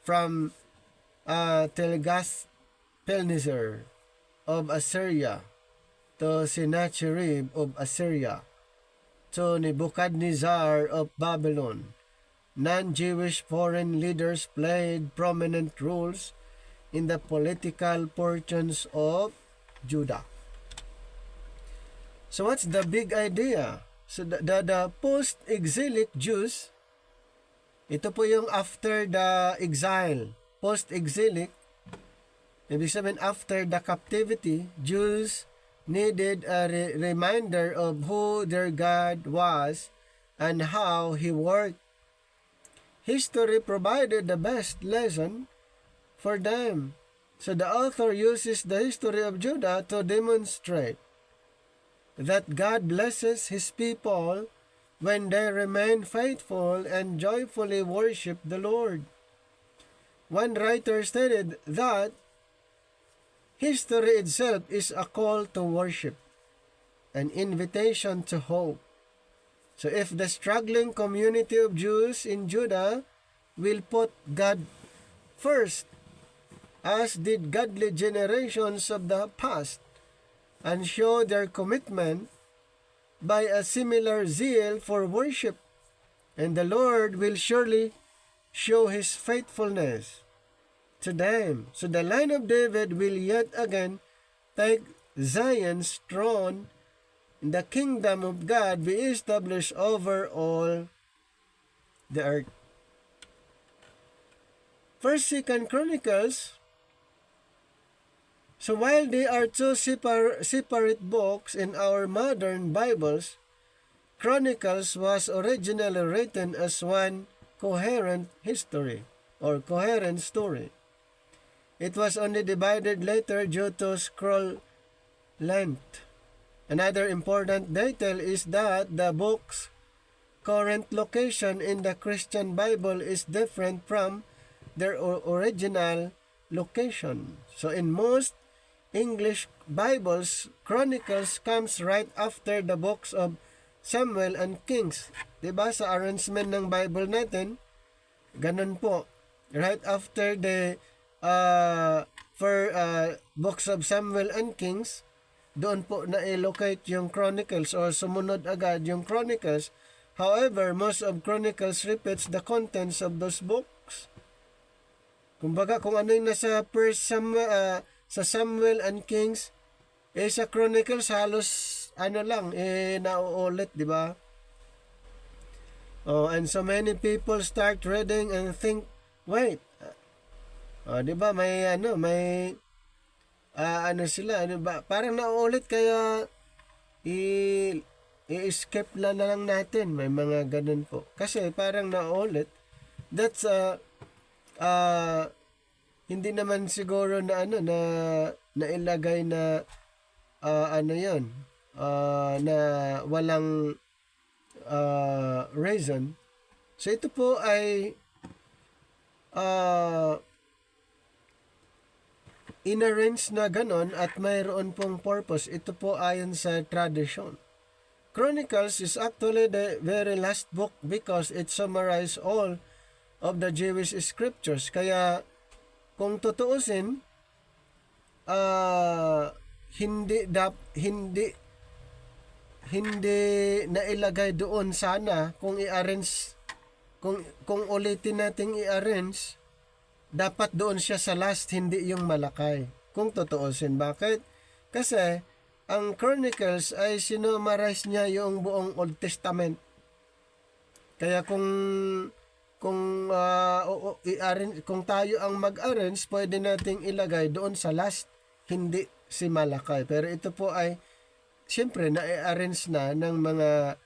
from Telgasth-Pilneser of Assyria to Sennacherib of Assyria to Nebuchadnezzar of Babylon. Non-Jewish foreign leaders played prominent roles in the political fortunes of Judah. So what's the big idea? So the post-exilic Jews, ito po yung after the exile, post-exilic, ibig sabihin after the captivity, Jews needed a reminder of who their God was and how He worked. History provided the best lesson for them. So the author uses the history of Judah to demonstrate that God blesses His people when they remain faithful and joyfully worship the Lord. One writer stated that history itself is a call to worship, an invitation to hope. So if the struggling community of Jews in Judah will put God first, as did godly generations of the past, and show their commitment by a similar zeal for worship, and the Lord will surely show his faithfulness to them. So the line of David will yet again take Zion's throne, and the kingdom of God be established over all the earth. First, Second Chronicles. So while they are two separate books in our modern Bibles, Chronicles was originally written as one coherent history or coherent story. It was only divided later due to scroll length. Another important detail is that the book's current location in the Christian Bible is different from their original location. So in most English Bibles, Chronicles comes right after the books of Samuel and Kings. Diba sa arrangement ng Bible natin, ganun po. Right after the books of Samuel and Kings, doon po na-locate yung Chronicles or sumunod agad yung Chronicles. However, most of Chronicles repeats the contents of those books. Kumbaga, kung ano yung nasa sa Samuel and Kings, sa Chronicles halos nauulit, di ba? And so many people start reading and think, wait, di ba may sila, parang nauulit kaya i-skip na lang natin, may mga ganun po. Kasi parang nauulit. That's hindi naman siguro na nailagay na na walang reason. So ito po ay inarrange na ganon at mayroon pong purpose. Ito po ayon sa tradition. Chronicles is actually the very last book because it summarizes all of the Jewish scriptures. Kaya kung tutuusin, hindi nailagay doon sana kung i-arrange, kung ulitin nating i-arrange, dapat doon siya sa last, hindi yung Malakay. Kung tutuusin, bakit? Kasi ang Chronicles ay sinummarize niya yung buong Old Testament. Kaya kung tayo ang mag-arrange, pwede nating ilagay doon sa last, hindi si Malakay. Pero ito po ay siyempre na-arrange na ng mga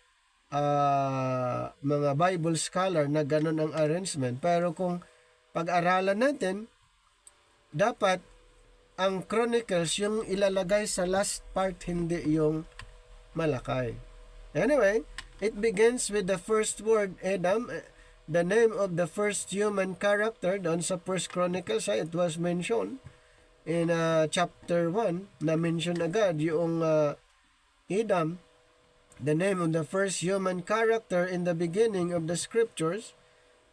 Bible scholar na ganun ang arrangement. Pero kung pag-aralan natin, dapat ang Chronicles yung ilalagay sa last part, hindi yung Malakay. Anyway, it begins with the first word, Adam, the name of the first human character. Doon sa First Chronicles, it was mentioned in chapter 1, na-mention agad yung Adam, the name of the first human character in the beginning of the scriptures,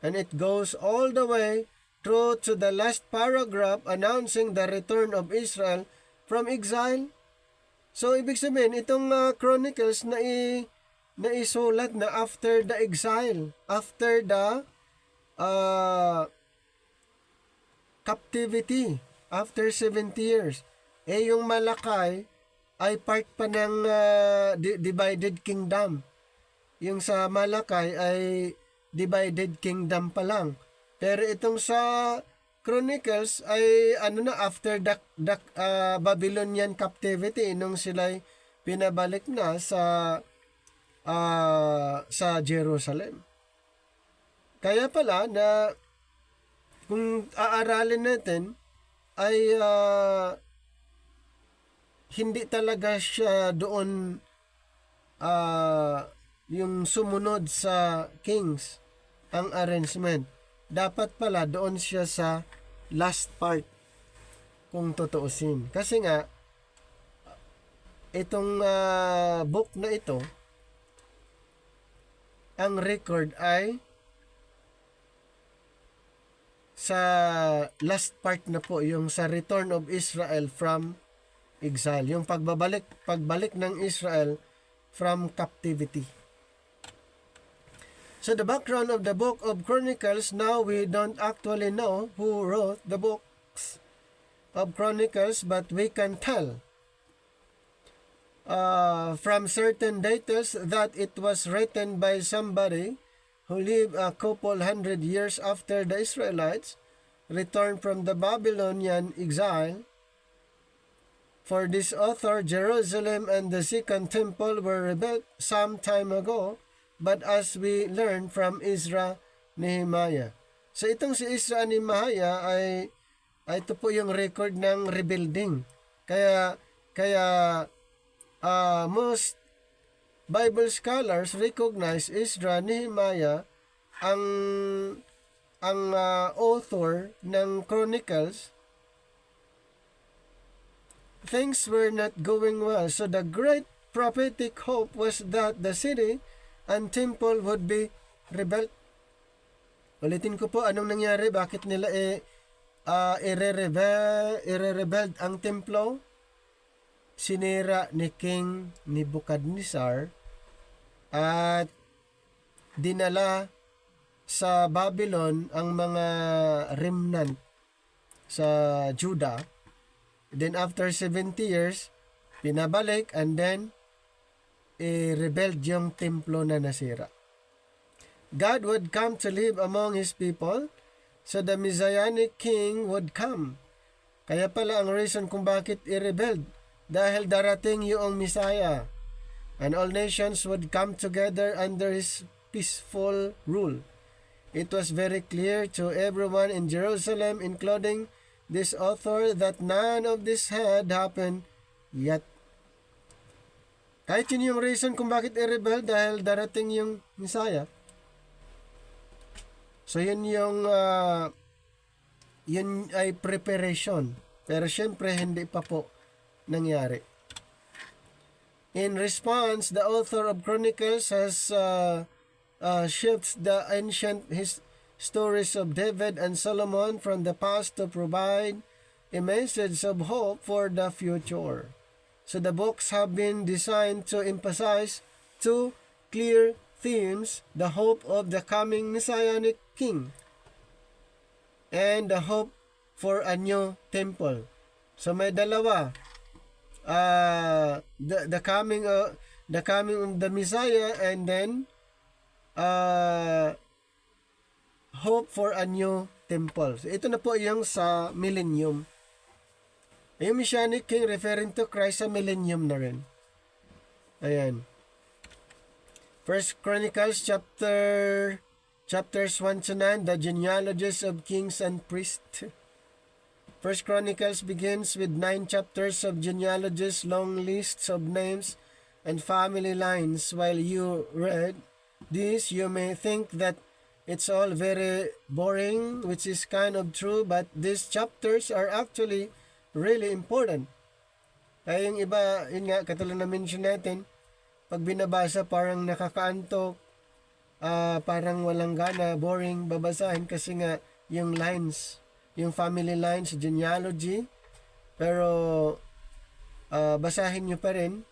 and it goes all the way through to the last paragraph announcing the return of Israel from exile. So, ibig sabihin, itong Chronicles na isulat na after the exile, after the captivity, after 70 years. Yung Malakay ay part pa ng divided kingdom. Yung sa Malakay ay divided kingdom pa lang. Pero itong sa Chronicles ay after the Babylonian captivity, nung sila'y pinabalik na sa Jerusalem. Kaya pala na kung aaralin natin ay hindi talaga siya doon yung sumunod sa Kings ang arrangement. Dapat pala doon siya sa last part kung tutuusin. Kasi nga itong book na ito, ang record ay sa last part na po, yung sa return of Israel from exile, yung pagbalik ng Israel from captivity. So the background of the book of Chronicles, now we don't actually know who wrote the books of Chronicles, but we can tell from certain details that it was written by somebody who lived a couple hundred years after the Israelites returned from the Babylonian exile. For this author, Jerusalem and the Second Temple were rebuilt some time ago, but as we learn from Ezra, Nehemiah. So itong si Ezra Nehemiah ay ito po yung record ng rebuilding. Kaya most Bible scholars recognize Ezra Nehemiah ang author ng Chronicles. Things were not going well, so the great prophetic hope was that the city and temple would be rebuilt. Ulitin ko po, anong nangyari? Bakit nila i-rebuild ang templo? Sinira ni King Nebuchadnezzar at dinala sa Babylon ang mga remnant sa Judah. Then after 70 years, pinabalik and then i-rebuild yung templo na nasira. God would come to live among His people, so the Messianic King would come. Kaya pala ang reason kung bakit i-rebuild, dahil darating yung Messiah, and all nations would come together under His peaceful rule. It was very clear to everyone in Jerusalem, including this author, that none of this had happened yet. Kahit yun yung reason kung bakit i-rebel, dahil darating yung Messiah. So yun yung yun ay preparation. Pero syempre hindi pa po nangyari. In response, the author of Chronicles has shifts the ancient stories of David and Solomon from the past to provide a message of hope for the future. So the books have been designed to emphasize two clear themes: the hope of the coming Messianic King and the hope for a new temple. So may dalawa, the coming of the Messiah, and then hope for a new temple. So ito na po yung sa millennium. Yung Messianic King referring to Christ sa millennium na rin. Ayan. First Chronicles chapters 1 to 9, the genealogies of kings and priests. First Chronicles begins with 9 chapters of genealogies, long lists of names and family lines. While you read this, you may think that it's all very boring, which is kind of true, but these chapters are actually really important. Kaya yung iba, yun nga, katulad na mention natin, pag binabasa parang nakakaantok, parang walang gana, boring babasahin kasi nga yung lines, yung family lines, genealogy, pero basahin nyo pa rin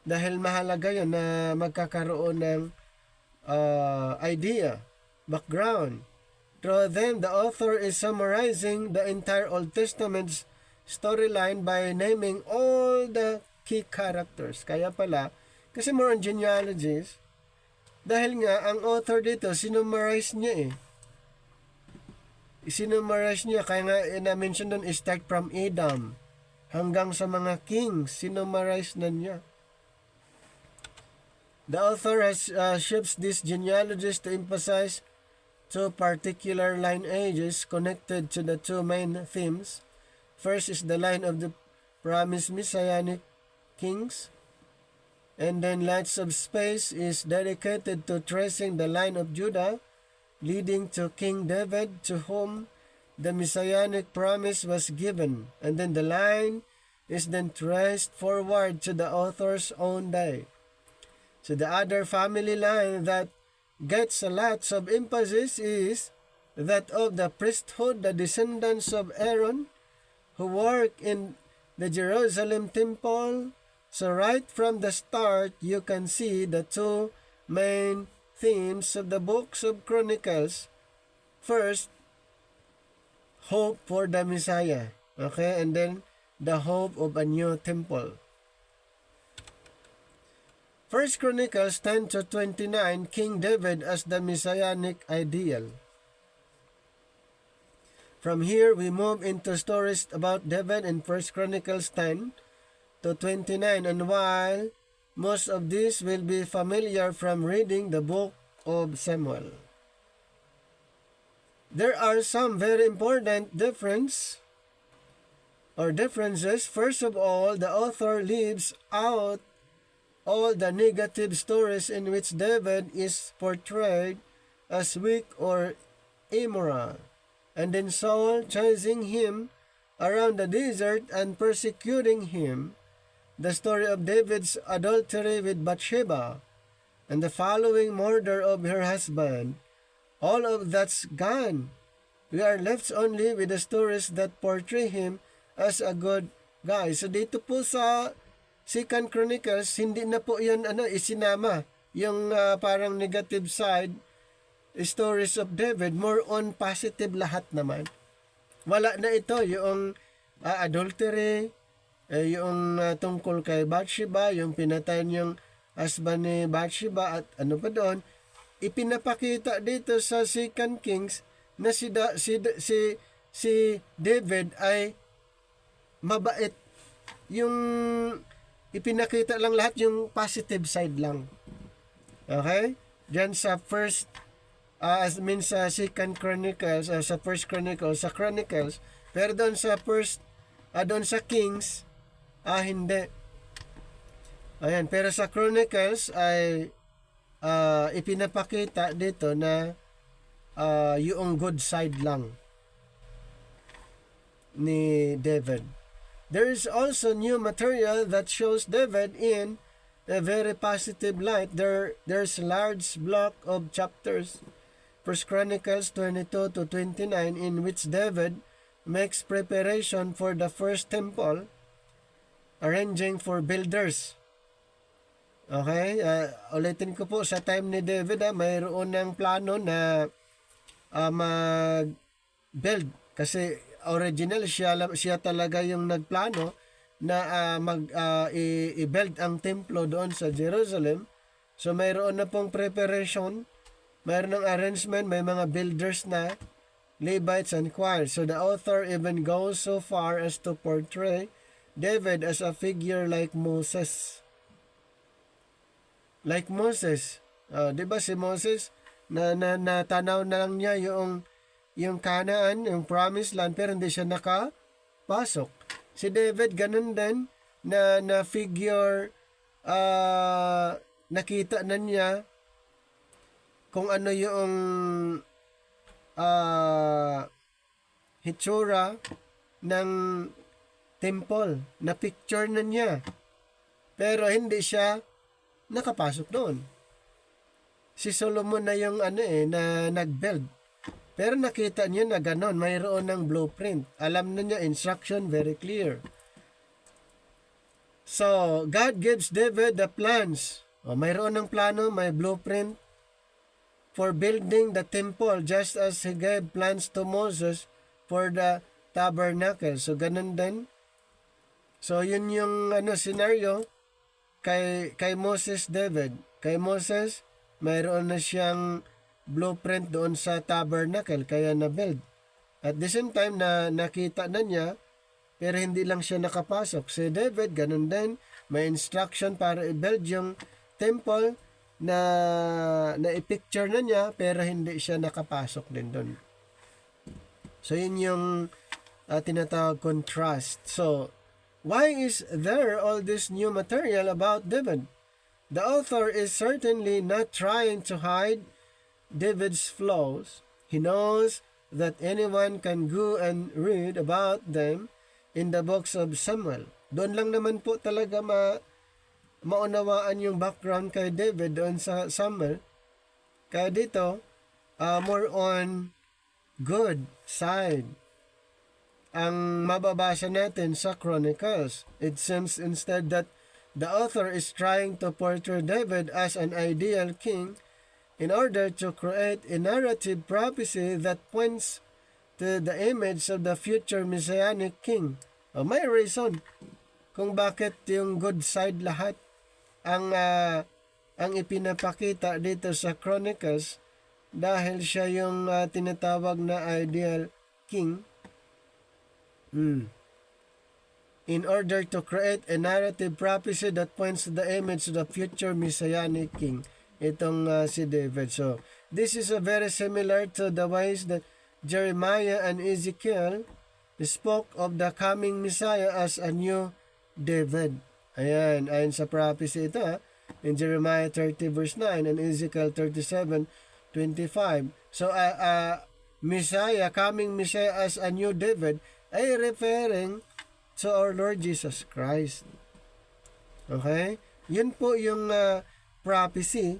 dahil mahalaga yun na magkakaroon ng idea, background. Through them, the author is summarizing the entire Old Testament's storyline by naming all the key characters. Kaya pala, kasi more on genealogies, dahil nga, ang author dito, sinummarize niya Sinummarize niya, kaya nga, na-mention doon, start from Adam hanggang sa mga kings, sinummarize na niya. The author has shifts these genealogies to emphasize two particular lineages connected to the two main themes. First is the line of the promised Messianic kings, and then lots of space is dedicated to tracing the line of Judah, leading to King David, to whom the Messianic promise was given, and then the line is then traced forward to the author's own day. So the other family line that gets a lot of emphasis is that of the priesthood, the descendants of Aaron, who work in the Jerusalem temple. So right from the start, you can see the two main themes of the books of Chronicles. First, hope for the Messiah. Okay, and then the hope of a new temple. 1 Chronicles 10 to 29, King David as the messianic ideal. From here, we move into stories about David in 1 Chronicles 10 to 29, and while most of these will be familiar from reading the book of Samuel, there are some very important differences. First of all, the author leaves out all the negative stories in which David is portrayed as weak or immoral, and then Saul chasing him around the desert and persecuting him, the story of David's adultery with Bathsheba, and the following murder of her husband. All of that's gone. We are left only with the stories that portray him as a good guy. So dito po sa 2 Chronicles, hindi na po yan isinama. Yung parang negative side stories of David, more on positive lahat naman. Wala na ito yung adultery, yung tungkol kay Bathsheba, yung pinatay niyang husband ni Bathsheba at ano pa doon. Ipinapakita dito sa 2 Kings na si David ay mabait. Yung ipinakita lang lahat yung positive side lang. Okay? Diyan sa sa 2 Chronicles, sa 1 Chronicles, sa Chronicles, pero doon sa doon sa Kings, hindi. Ayan, pero sa Chronicles ay ipinapakita dito na yung good side lang ni David. There is also new material that shows David in a very positive light. There's large block of chapters, 1 Chronicles 22 to 29, in which David makes preparation for the first temple, arranging for builders. Okay, ulitin ko po, sa time ni David, mayroon ng plano na mag-build. Kasi original, siya talaga yung nagplano na i-build ang templo doon sa Jerusalem. So mayroon na pong preparation, mayroon ng arrangement, may mga builders na, Levites and choirs. So the author even goes so far as to portray David as a figure like Moses. Like Moses. Di ba si Moses, natanaw na lang niya yung Canaan, yung promised land, pero hindi siya nakapasok. Si David, ganun din, na figure, nakita na niya kung ano yung hitsura ng temple, na picture na niya. Pero hindi siya nakapasok doon. Si Solomon na yung na nag-build. Pero nakita niya na ganon, mayroon ng blueprint. Alam na niya, instruction, very clear. So, God gives David the plans. Mayroon ng plano, may blueprint for building the temple, just as He gave plans to Moses for the tabernacle. So, ganon din. So, yun yung scenario kay Moses, David. Kay Moses, mayroon na siyang blueprint doon sa tabernacle, kaya na-build. At the same time, na nakita na niya, pero hindi lang siya nakapasok. Si David, ganun din, may instruction para i-build yung temple na i-picture na niya, pero hindi siya nakapasok din doon. So, yun yung tinatawag contrast. So, why is there all this new material about David? The author is certainly not trying to hide David's flaws. He knows that anyone can go and read about them in the books of Samuel. Doon lang naman po talaga maunawaan yung background kay David doon sa Samuel. Kaya dito, more on good side ang mababasa natin sa Chronicles. It seems instead that the author is trying to portray David as an ideal king in order to create a narrative prophecy that points to the image of the future Messianic King. May reason kung bakit yung good side lahat ang ipinapakita dito sa Chronicles, dahil siya yung tinatawag na ideal king. In order to create a narrative prophecy that points to the image of the future Messianic King. Itong si David. So, this is very similar to the ways that Jeremiah and Ezekiel spoke of the coming Messiah as a new David. Ayan, ayon sa prophecy ito in Jeremiah 30 verse 9 and Ezekiel 37:25. So, Messiah, coming Messiah as a new David ay referring to our Lord Jesus Christ. Okay? Yun po yung prophecy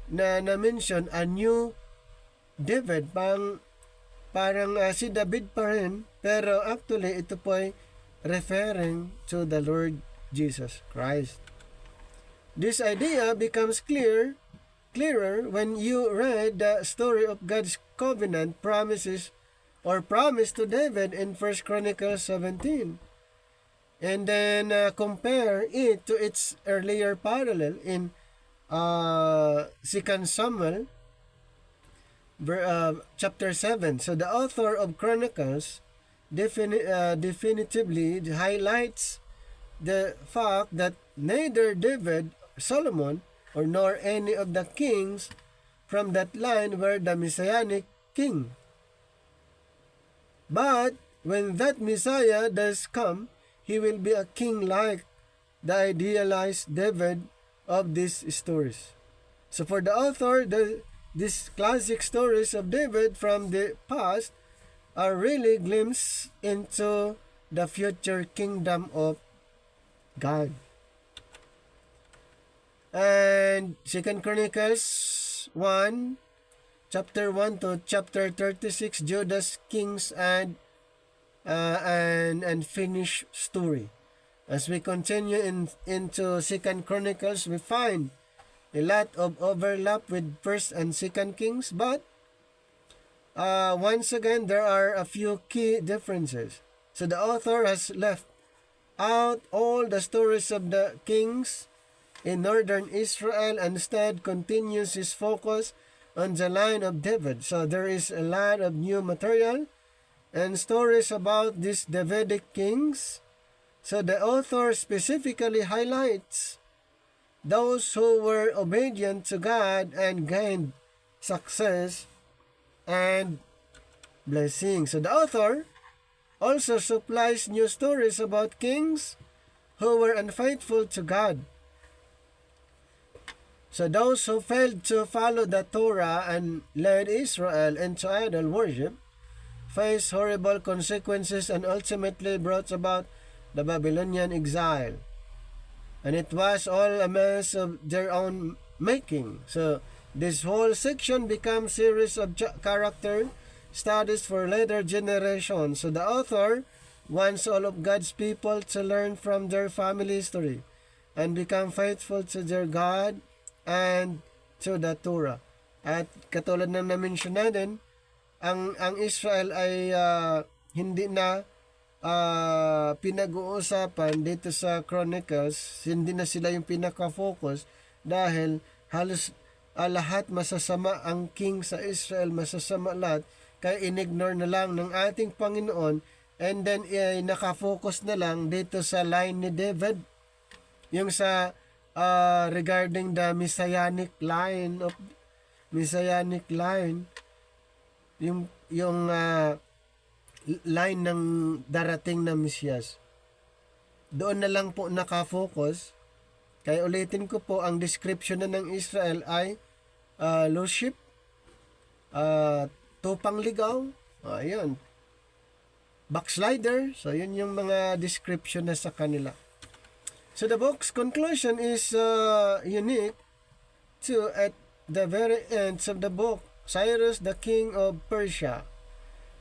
na na-mention, a new David. Parang si David pa rin, pero actually ito po ay referring to the Lord Jesus Christ. This idea becomes clearer when you read the story of God's covenant promises or promise to David in 1 Chronicles 17. And then compare it to its earlier parallel in 2 Samuel chapter 7. So the author of Chronicles definitively highlights the fact that neither David, Solomon, or nor any of the kings from that line were the Messianic king. But when that Messiah does come, he will be a king like the idealized David of these stories. So for the author, these classic stories of David from the past are really glimpses into the future kingdom of God. And 2 Chronicles 1, chapter 1 to chapter 36, Judah's kings and finished story. As we continue into 2 Chronicles, we find a lot of overlap with 1st and 2nd Kings, but once again, there are a few key differences. So the author has left out all the stories of the kings in northern Israel and instead continues his focus on the line of David. So there is a lot of new material and stories about these Davidic kings. So the author specifically highlights those who were obedient to God and gained success and blessing. So the author also supplies new stories about kings who were unfaithful to God. So those who failed to follow the Torah and led Israel into idol worship faced horrible consequences and ultimately brought about the Babylonian exile. And it was all a mess of their own making. So this whole section becomes series of character studies for later generations. So the author wants all of God's people to learn from their family history and become faithful to their God and to the Torah. At katulad ng na-mention natin, ang Israel ay hindi na pinag-uusapan dito sa Chronicles. Hindi na sila yung pinaka-focus dahil halos lahat masasama ang king sa Israel, masasama lahat, kaya inignore na lang ng ating Panginoon, and then nakafocus na lang dito sa line ni David, yung sa regarding the Messianic line, yung line ng darating na Mesiyas. Doon na lang po nakafocus. Kaya ulitin ko po, ang description na ng Israel ay lordship, tupang ligaw, ayun, backslider. So yun yung mga description na sa kanila. So the book's conclusion is unique to at the very end of the book. Cyrus, the king of Persia,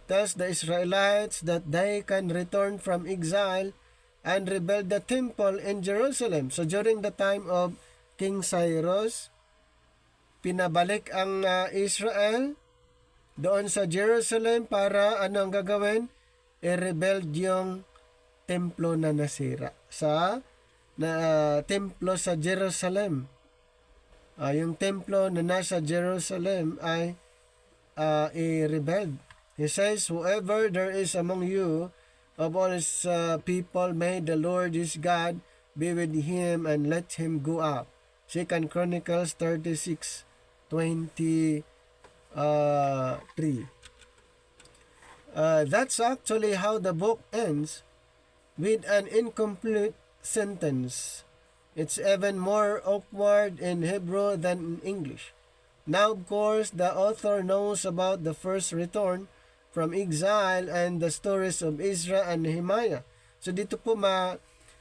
tells the Israelites that they can return from exile and rebuild the temple in Jerusalem. So during the time of King Cyrus, pinabalik ang Israel doon sa Jerusalem para ano ang gagawin? I-rebuild yung templo na nasira sa templo sa Jerusalem. Yung templo na nasa Jerusalem ay i-rebuild. He says, whoever there is among you of all his people, may the Lord his God be with him and let him go up. 2 Chronicles 36:23. That's actually how the book ends, with an incomplete sentence. It's even more awkward in Hebrew than in English. Now, of course, the author knows about the first return from exile and the stories of Ezra and Nehemiah. So dito po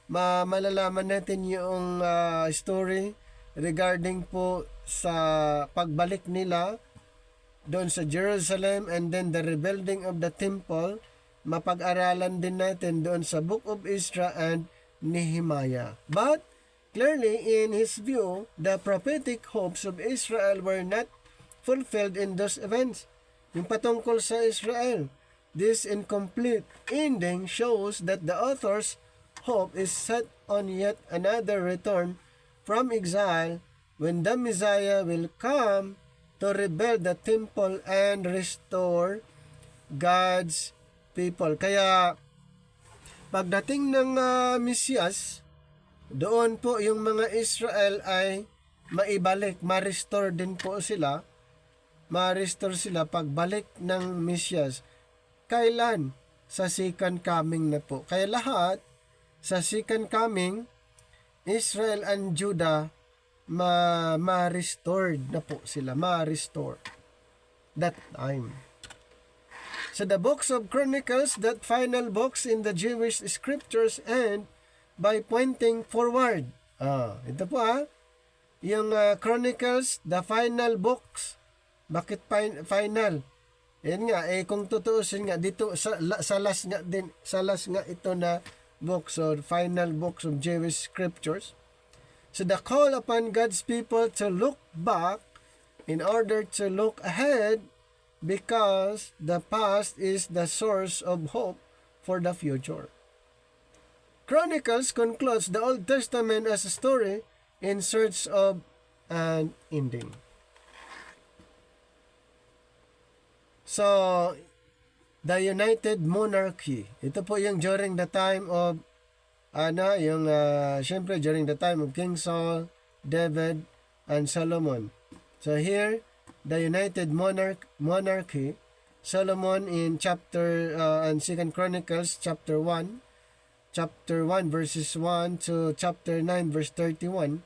malalaman natin yung story regarding po sa pagbalik nila doon sa Jerusalem and then the rebuilding of the temple. Mapag-aralan din natin doon sa Book of Ezra and Nehemiah. But clearly, in his view, the prophetic hopes of Israel were not fulfilled in those events. Yung patungkol sa Israel, this incomplete ending shows that the author's hope is set on yet another return from exile when the Messiah will come to rebuild the temple and restore God's people. Kaya, pagdating ng Mesiyas, doon po yung mga Israel ay maibalik, ma-restore din po sila. Ma-restore sila pagbalik ng Mesiyas. Kailan? Sa second coming na po. Kaya lahat, sa second coming, Israel and Judah, ma-restored na po sila. Ma-restore. That time. So the books of Chronicles, that final books in the Jewish scriptures, and by pointing forward. Ito po yung Chronicles, the final books. Bakit final? Yan nga, kung tutuusin nga, dito sa last nga ito na books or final books of Jewish scriptures. So the call upon God's people to look back in order to look ahead, because the past is the source of hope for the future. Chronicles concludes the Old Testament as a story in search of an ending. So, the United Monarchy. Ito po yung during the time of, syempre during the time of King Saul, David, and Solomon. So here, the United Monarchy, Solomon in and 2 Chronicles chapter 1 verses 1 to chapter 9 verse 31.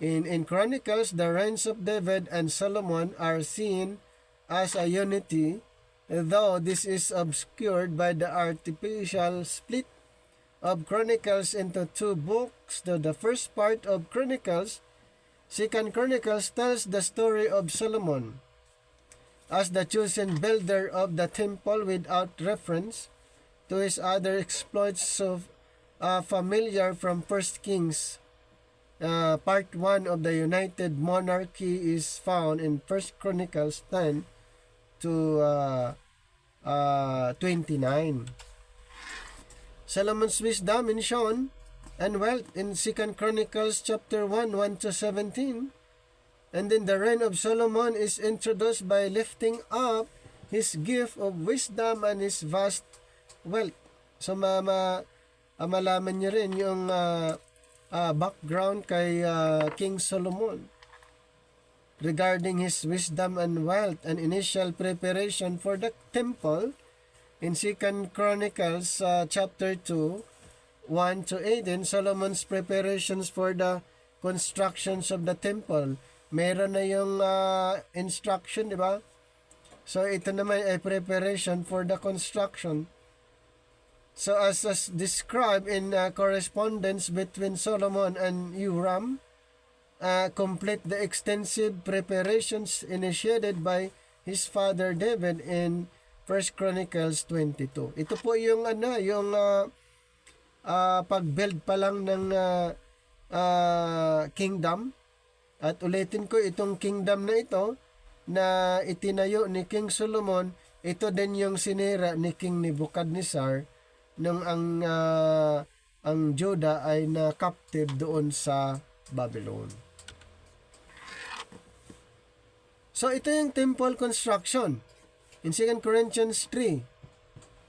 In Chronicles, the reigns of David and Solomon are seen as a unity, though this is obscured by the artificial split of Chronicles into two books. So the first part of Chronicles, 2 Chronicles, tells the story of Solomon as the chosen builder of the temple without reference to his other exploits, so familiar from 1 Kings. Part 1 of the United Monarchy is found in 1 Chronicles 10 to 29. Solomon's wisdom in shown and wealth in 2 Chronicles chapter 1 to 17. And then the reign of Solomon is introduced by lifting up his gift of wisdom and his vast wealth. So malaman niyo rin yung background kay King Solomon regarding his wisdom and wealth and initial preparation for the temple. In 2 Chronicles chapter 2, 1 to 18, Solomon's preparations for the constructions of the temple. Meron na yung instruction, di ba? So ito naman ay preparation for the construction. So as described in correspondence between Solomon and Huram, complete the extensive preparations initiated by his father David in 1 Chronicles 22. Ito po yung pag-build pa lang ng kingdom At ulitin ko, itong kingdom na ito na itinayo ni King Solomon, ito din yung sinira ni King Nebuchadnezzar nung ang Judah ay na-captive doon sa Babylon. So ito yung temple construction. In 2 Corinthians 3,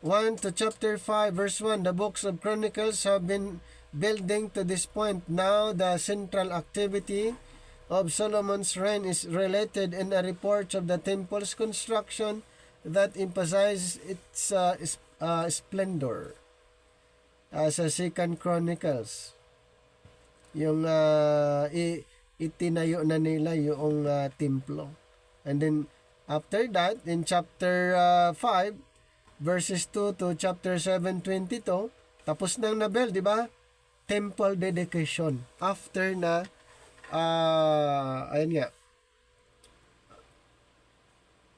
1 to chapter 5 verse 1, the books of Chronicles have been building to this point. Now the central activity of Solomon's reign is related in a report of the temple's construction that emphasizes its splendor. Sa 2 Chronicles, yung itinayo na nila yung templo. And then after that, in chapter 5, verses 2 to chapter 7:22, tapos nang na-build, di ba? Temple dedication. After na, ayun nga,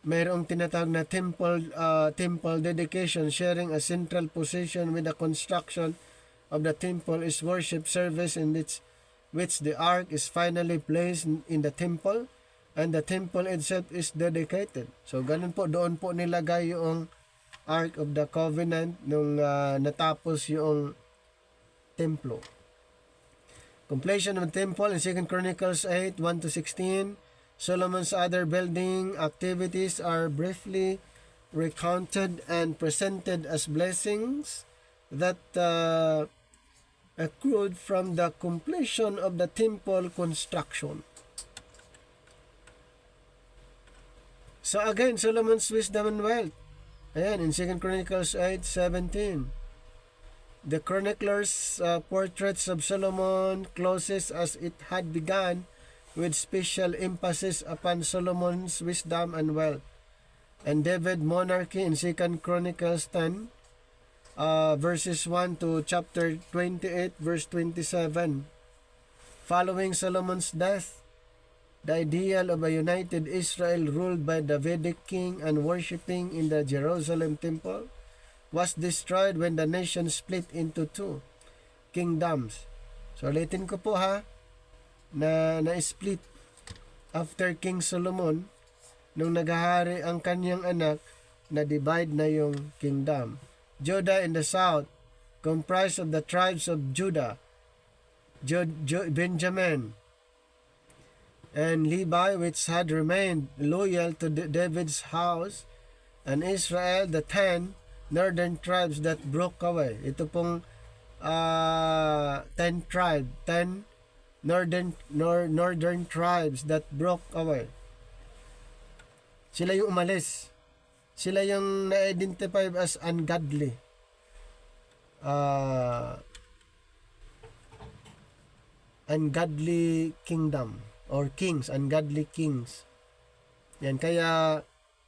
mayroong tinatawag na temple dedication, sharing a central position with the construction of the temple is worship service in which the ark is finally placed in the temple and the temple itself is dedicated. So ganun po, doon po nilagay yung Ark of the Covenant nung natapos yung templo. Completion of the temple in 2 Chronicles 8, 1 to 16. Solomon's other building activities are briefly recounted and presented as blessings that accrued from the completion of the temple construction. So again, Solomon's wisdom and wealth. Ayan, in 2 Chronicles 8:17. The chronicler's portraits of Solomon closes as it had begun with special emphasis upon Solomon's wisdom and wealth. And David monarchy in 2 Chronicles 10, verses 1 to chapter 28, verse 27. Following Solomon's death, the ideal of a united Israel ruled by the Davidic king and worshipping in the Jerusalem temple was destroyed when the nation split into two kingdoms. So ulitin ko po ha, na-split after King Solomon, nung naghahari ang kanyang anak, na-divide na yung kingdom. Judah in the south, comprised of the tribes of Judah, Benjamin, and Levi, which had remained loyal to David's house, and Israel, the 10 northern tribes that broke away. Ito pong 10 northern tribes that broke away. Sila yung umalis. Sila yung na-identify as ungodly. Ungodly kingdom. Or kings, ungodly kings. Yan, kaya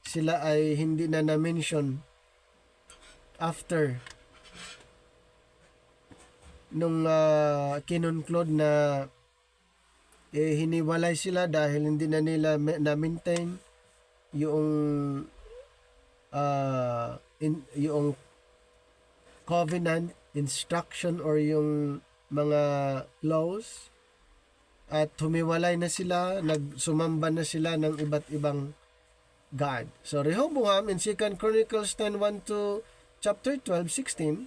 sila ay hindi na na-mention after nung kinunclude na hiniwalay sila dahil hindi na nila na-maintain yung yung covenant, instruction, or yung mga laws. At humiwalay na sila, nagsumamba na sila ng iba't ibang God. So Rehoboam in 2 Chronicles 10:1 to chapter 12:16,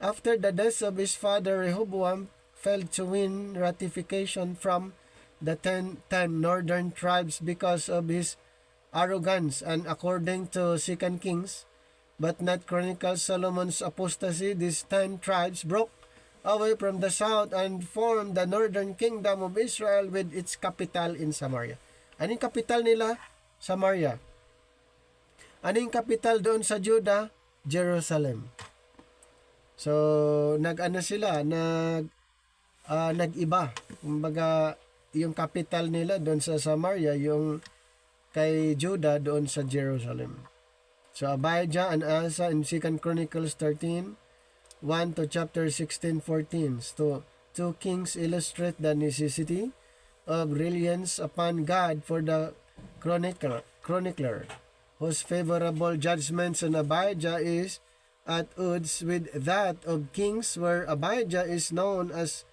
after the death of his father Rehoboam failed to win ratification from the 10 northern tribes because of his arrogance, and according to 2 Kings, but not Chronicles, Solomon's apostasy, these 10 tribes broke away from the south and formed the northern kingdom of Israel with its capital in Samaria. Anong capital nila? Samaria. Anong capital doon sa Judah? Jerusalem. So, nag-iba. Kumbaga, yung capital nila doon sa Samaria, yung kay Judah doon sa Jerusalem. So, Abijah and Asa in 2 Chronicles 13, 1 to chapter 16:14. So, two kings illustrate the necessity of reliance upon God for the chronicler, whose favorable judgments on Abijah is at odds with that of kings, where Abijah is known as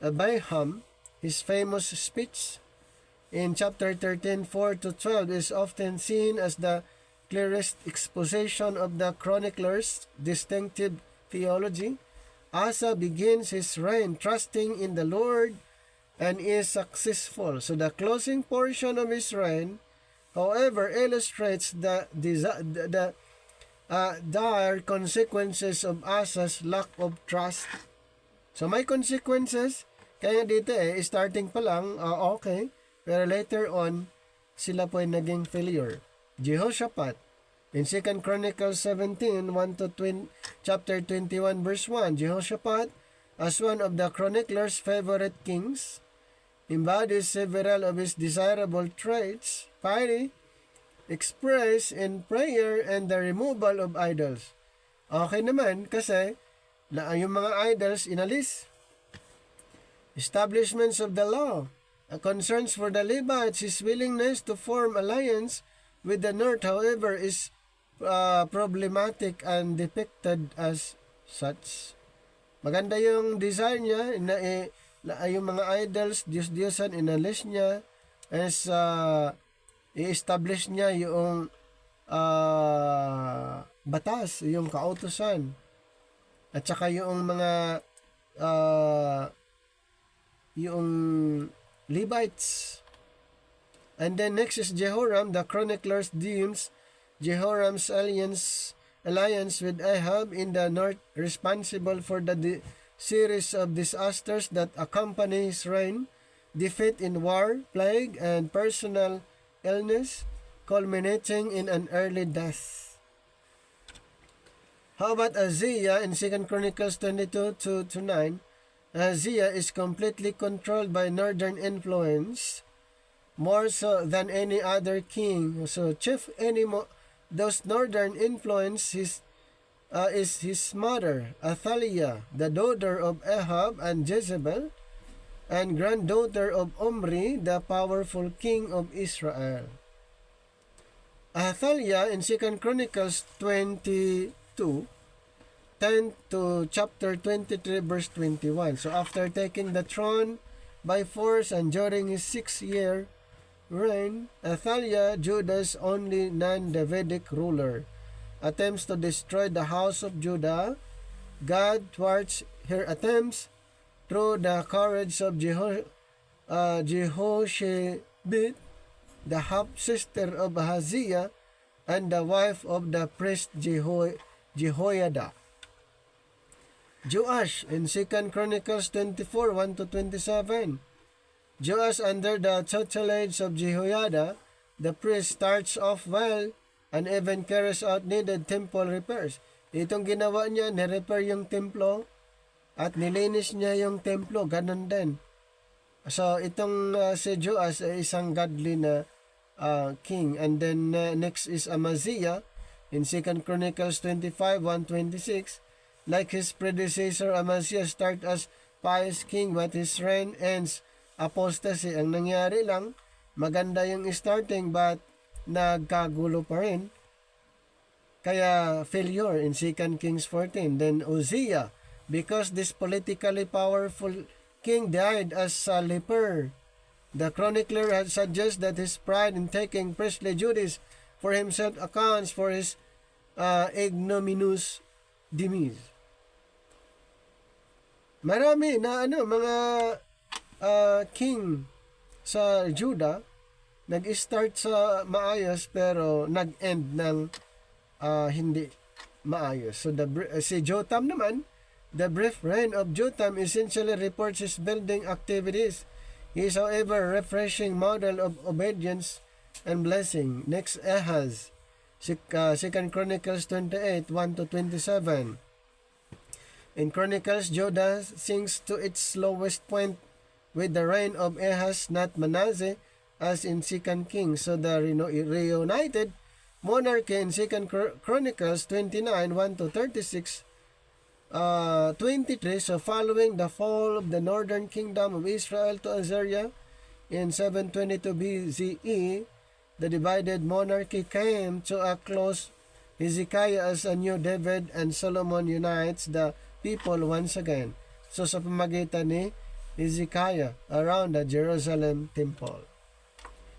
Abiham. His famous speech in chapter 13, 4 to 12 is often seen as the clearest exposition of the chronicler's distinctive theology. Asa begins his reign trusting in the Lord and is successful. So the closing portion of his reign, however, illustrates the dire consequences of Asa's lack of trust. So may consequences, kaya dito starting pa lang, okay, pero later on, sila po ay naging failure. Jehoshaphat, in 2 Chronicles 17, 1 to chapter 21, verse 1, Jehoshaphat, as one of the chronicler's favorite kings, embodies several of his desirable traits: piety, expressed in prayer, and the removal of idols. Okay naman kasi yung mga idols inalis. Establishments of the law, concerns for the Levites, his willingness to form alliance with the north, however, is problematic and depicted as such. Maganda yung design niya, yung mga idols, Diyos-Diyosan, inalis niya as i-establish niya yung batas, yung kautusan, at saka yung mga yung Levites. And then next is Jehoram. The chronicler deems Jehoram's alliance with Ahab in the north responsible for the series of disasters that accompany his reign: defeat in war, plague, and personal illness, culminating in an early death. How about Uzziah in 2 Chronicles 22 to 9? Uzziah is completely controlled by northern influence, more so than any other king. So chief those northern influence is his mother, Athaliah, the daughter of Ahab and Jezebel, and granddaughter of Omri, the powerful king of Israel. Athaliah in 2 Chronicles 22, 10 to chapter 23, verse 21. So after taking the throne by force and during his 6-year reign, Athaliah, Judah's only non-Davidic ruler, attempts to destroy the house of Judah. God thwarts her attempts through the courage of Jehoshaphat, the half-sister of Ahaziah and the wife of the priest Jehoiada. Joash in 2 Chronicles 24, 1 to 27. Joash, under the tutelage of Jehoiada, the priest, starts off well and even carries out needed temple repairs. Itong ginawa niya, nirepair yung templo at nilinis niya yung templo, ganun din. So itong si Joash ay isang godly na king. And then next is Amaziah in 2 Chronicles 25, 126. Like his predecessor, Amaziah started as pious king, but his reign ends apostasy. Ang nangyari lang, maganda yung starting but nagkagulo pa rin. Kaya failure in 2 Kings 14. Then Uzziah, because this politically powerful king died as a leper. The chronicler had suggested that his pride in taking priestly duties for himself accounts for his ignominious demise. Marami na mga king sa Judah nag-start sa maayos pero nag-end ng hindi maayos. So si Jotham naman, the brief reign of Jotham essentially reports his building activities. He is, however, a refreshing model of obedience and blessing. Next, Ahaz, 2 Chronicles 28, 1 to 27. In Chronicles, Judah sinks to its lowest point with the reign of Ahaz, not Manasseh, as in 2 Kings. So the reunited monarchy in 2 Chronicles 29, 1 to 36, 23. So following the fall of the northern kingdom of Israel to Assyria in 722 BCE, the divided monarchy came to a close. Hezekiah as a new David and Solomon unites the people once again. So sa pamagitan ni Hezekiah around the Jerusalem temple.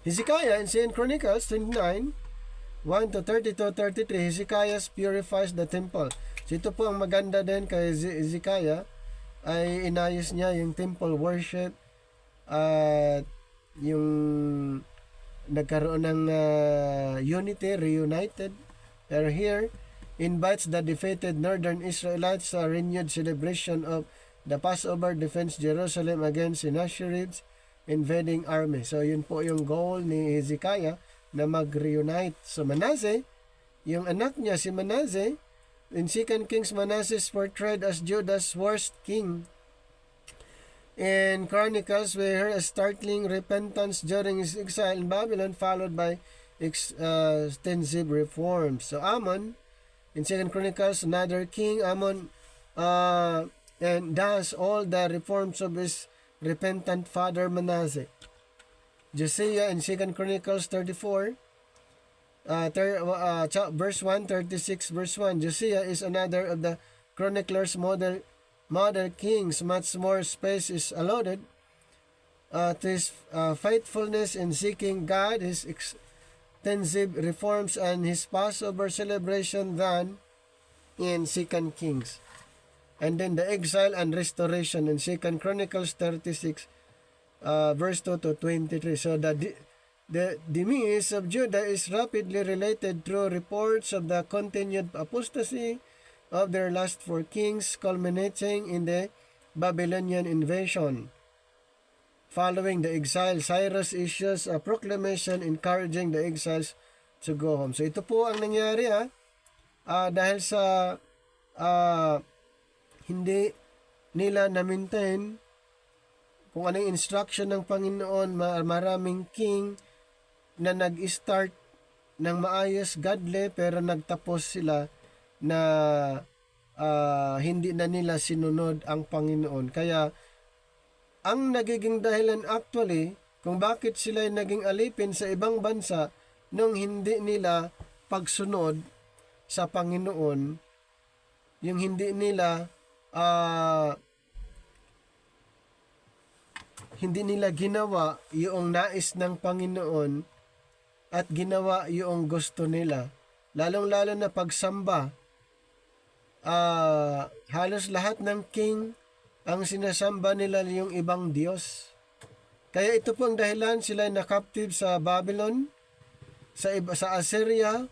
Hezekiah in 2 Chronicles 29, 1 to 32-33, Hezekiah purifies the temple. So ito po ang maganda din kay Hezekiah, ay inayos niya yung temple worship at yung nagkaroon ng unity, reunited. Pero here, invites the defeated northern Israelites to a renewed celebration of the Passover, defense Jerusalem against Sennacherib's invading army. So yun po yung goal ni Hezekiah, na mag-reunite. So Manasseh, yung anak niya si Manasseh, in 2 Kings, Manasseh is portrayed as Judah's worst king. In Chronicles, we hear a startling repentance during his exile in Babylon, followed by extensive reforms. So Amon, in 2 Chronicles, another king, Amon, and does all the reforms of his repentant father Manasseh. Josiah in 2 Chronicles 34, verse 1, 36, verse 1. Josiah is another of the chronicler's model kings. Much more space is allotted to his faithfulness in seeking God, his extensive reforms, and his Passover celebration than in 2 Kings. And then the exile and restoration in 2 Chronicles 36, verse 2 to 23. So the demise of Judah is rapidly related through reports of the continued apostasy of their last 4 kings, culminating in the Babylonian invasion. Following the exile, Cyrus issues a proclamation encouraging the exiles to go home. So ito po ang nangyari dahil sa hindi nila na-maintain kung anong instruction ng Panginoon. Maraming king na nag-start ng maayos, godly, pero nagtapos sila na hindi na nila sinunod ang Panginoon. Kaya ang nagiging dahilan actually kung bakit sila naging alipin sa ibang bansa nung hindi nila pagsunod sa Panginoon, yung hindi nila ginawa yung nais ng Panginoon at ginawa yung gusto nila. Lalong-lalo na pagsamba. Halos lahat ng king ang sinasamba nila yung ibang Diyos. Kaya ito po ang dahilan sila na-captive sa Babylon, sa Assyria,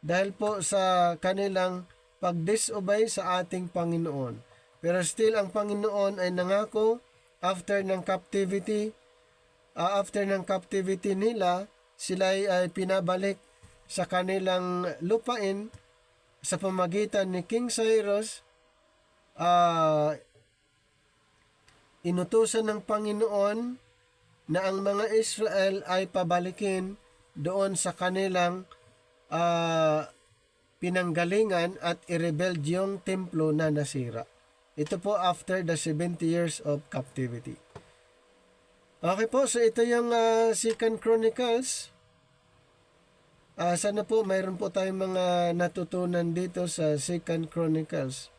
dahil po sa kanilang pag-disobey sa ating Panginoon. Pero still, ang Panginoon ay nangako after ng captivity nila, sila ay pinabalik sa kanilang lupain sa pamagitan ni King Cyrus. Inutusan ng Panginoon na ang mga Israel ay pabalikin doon sa kanilang pinanggalingan at i-rebuild yung templo na nasira. Ito po after the 70 years of captivity. Okay po, so ito yung 2 Chronicles. Sana po mayroon po tayong mga natutunan dito sa 2 Chronicles.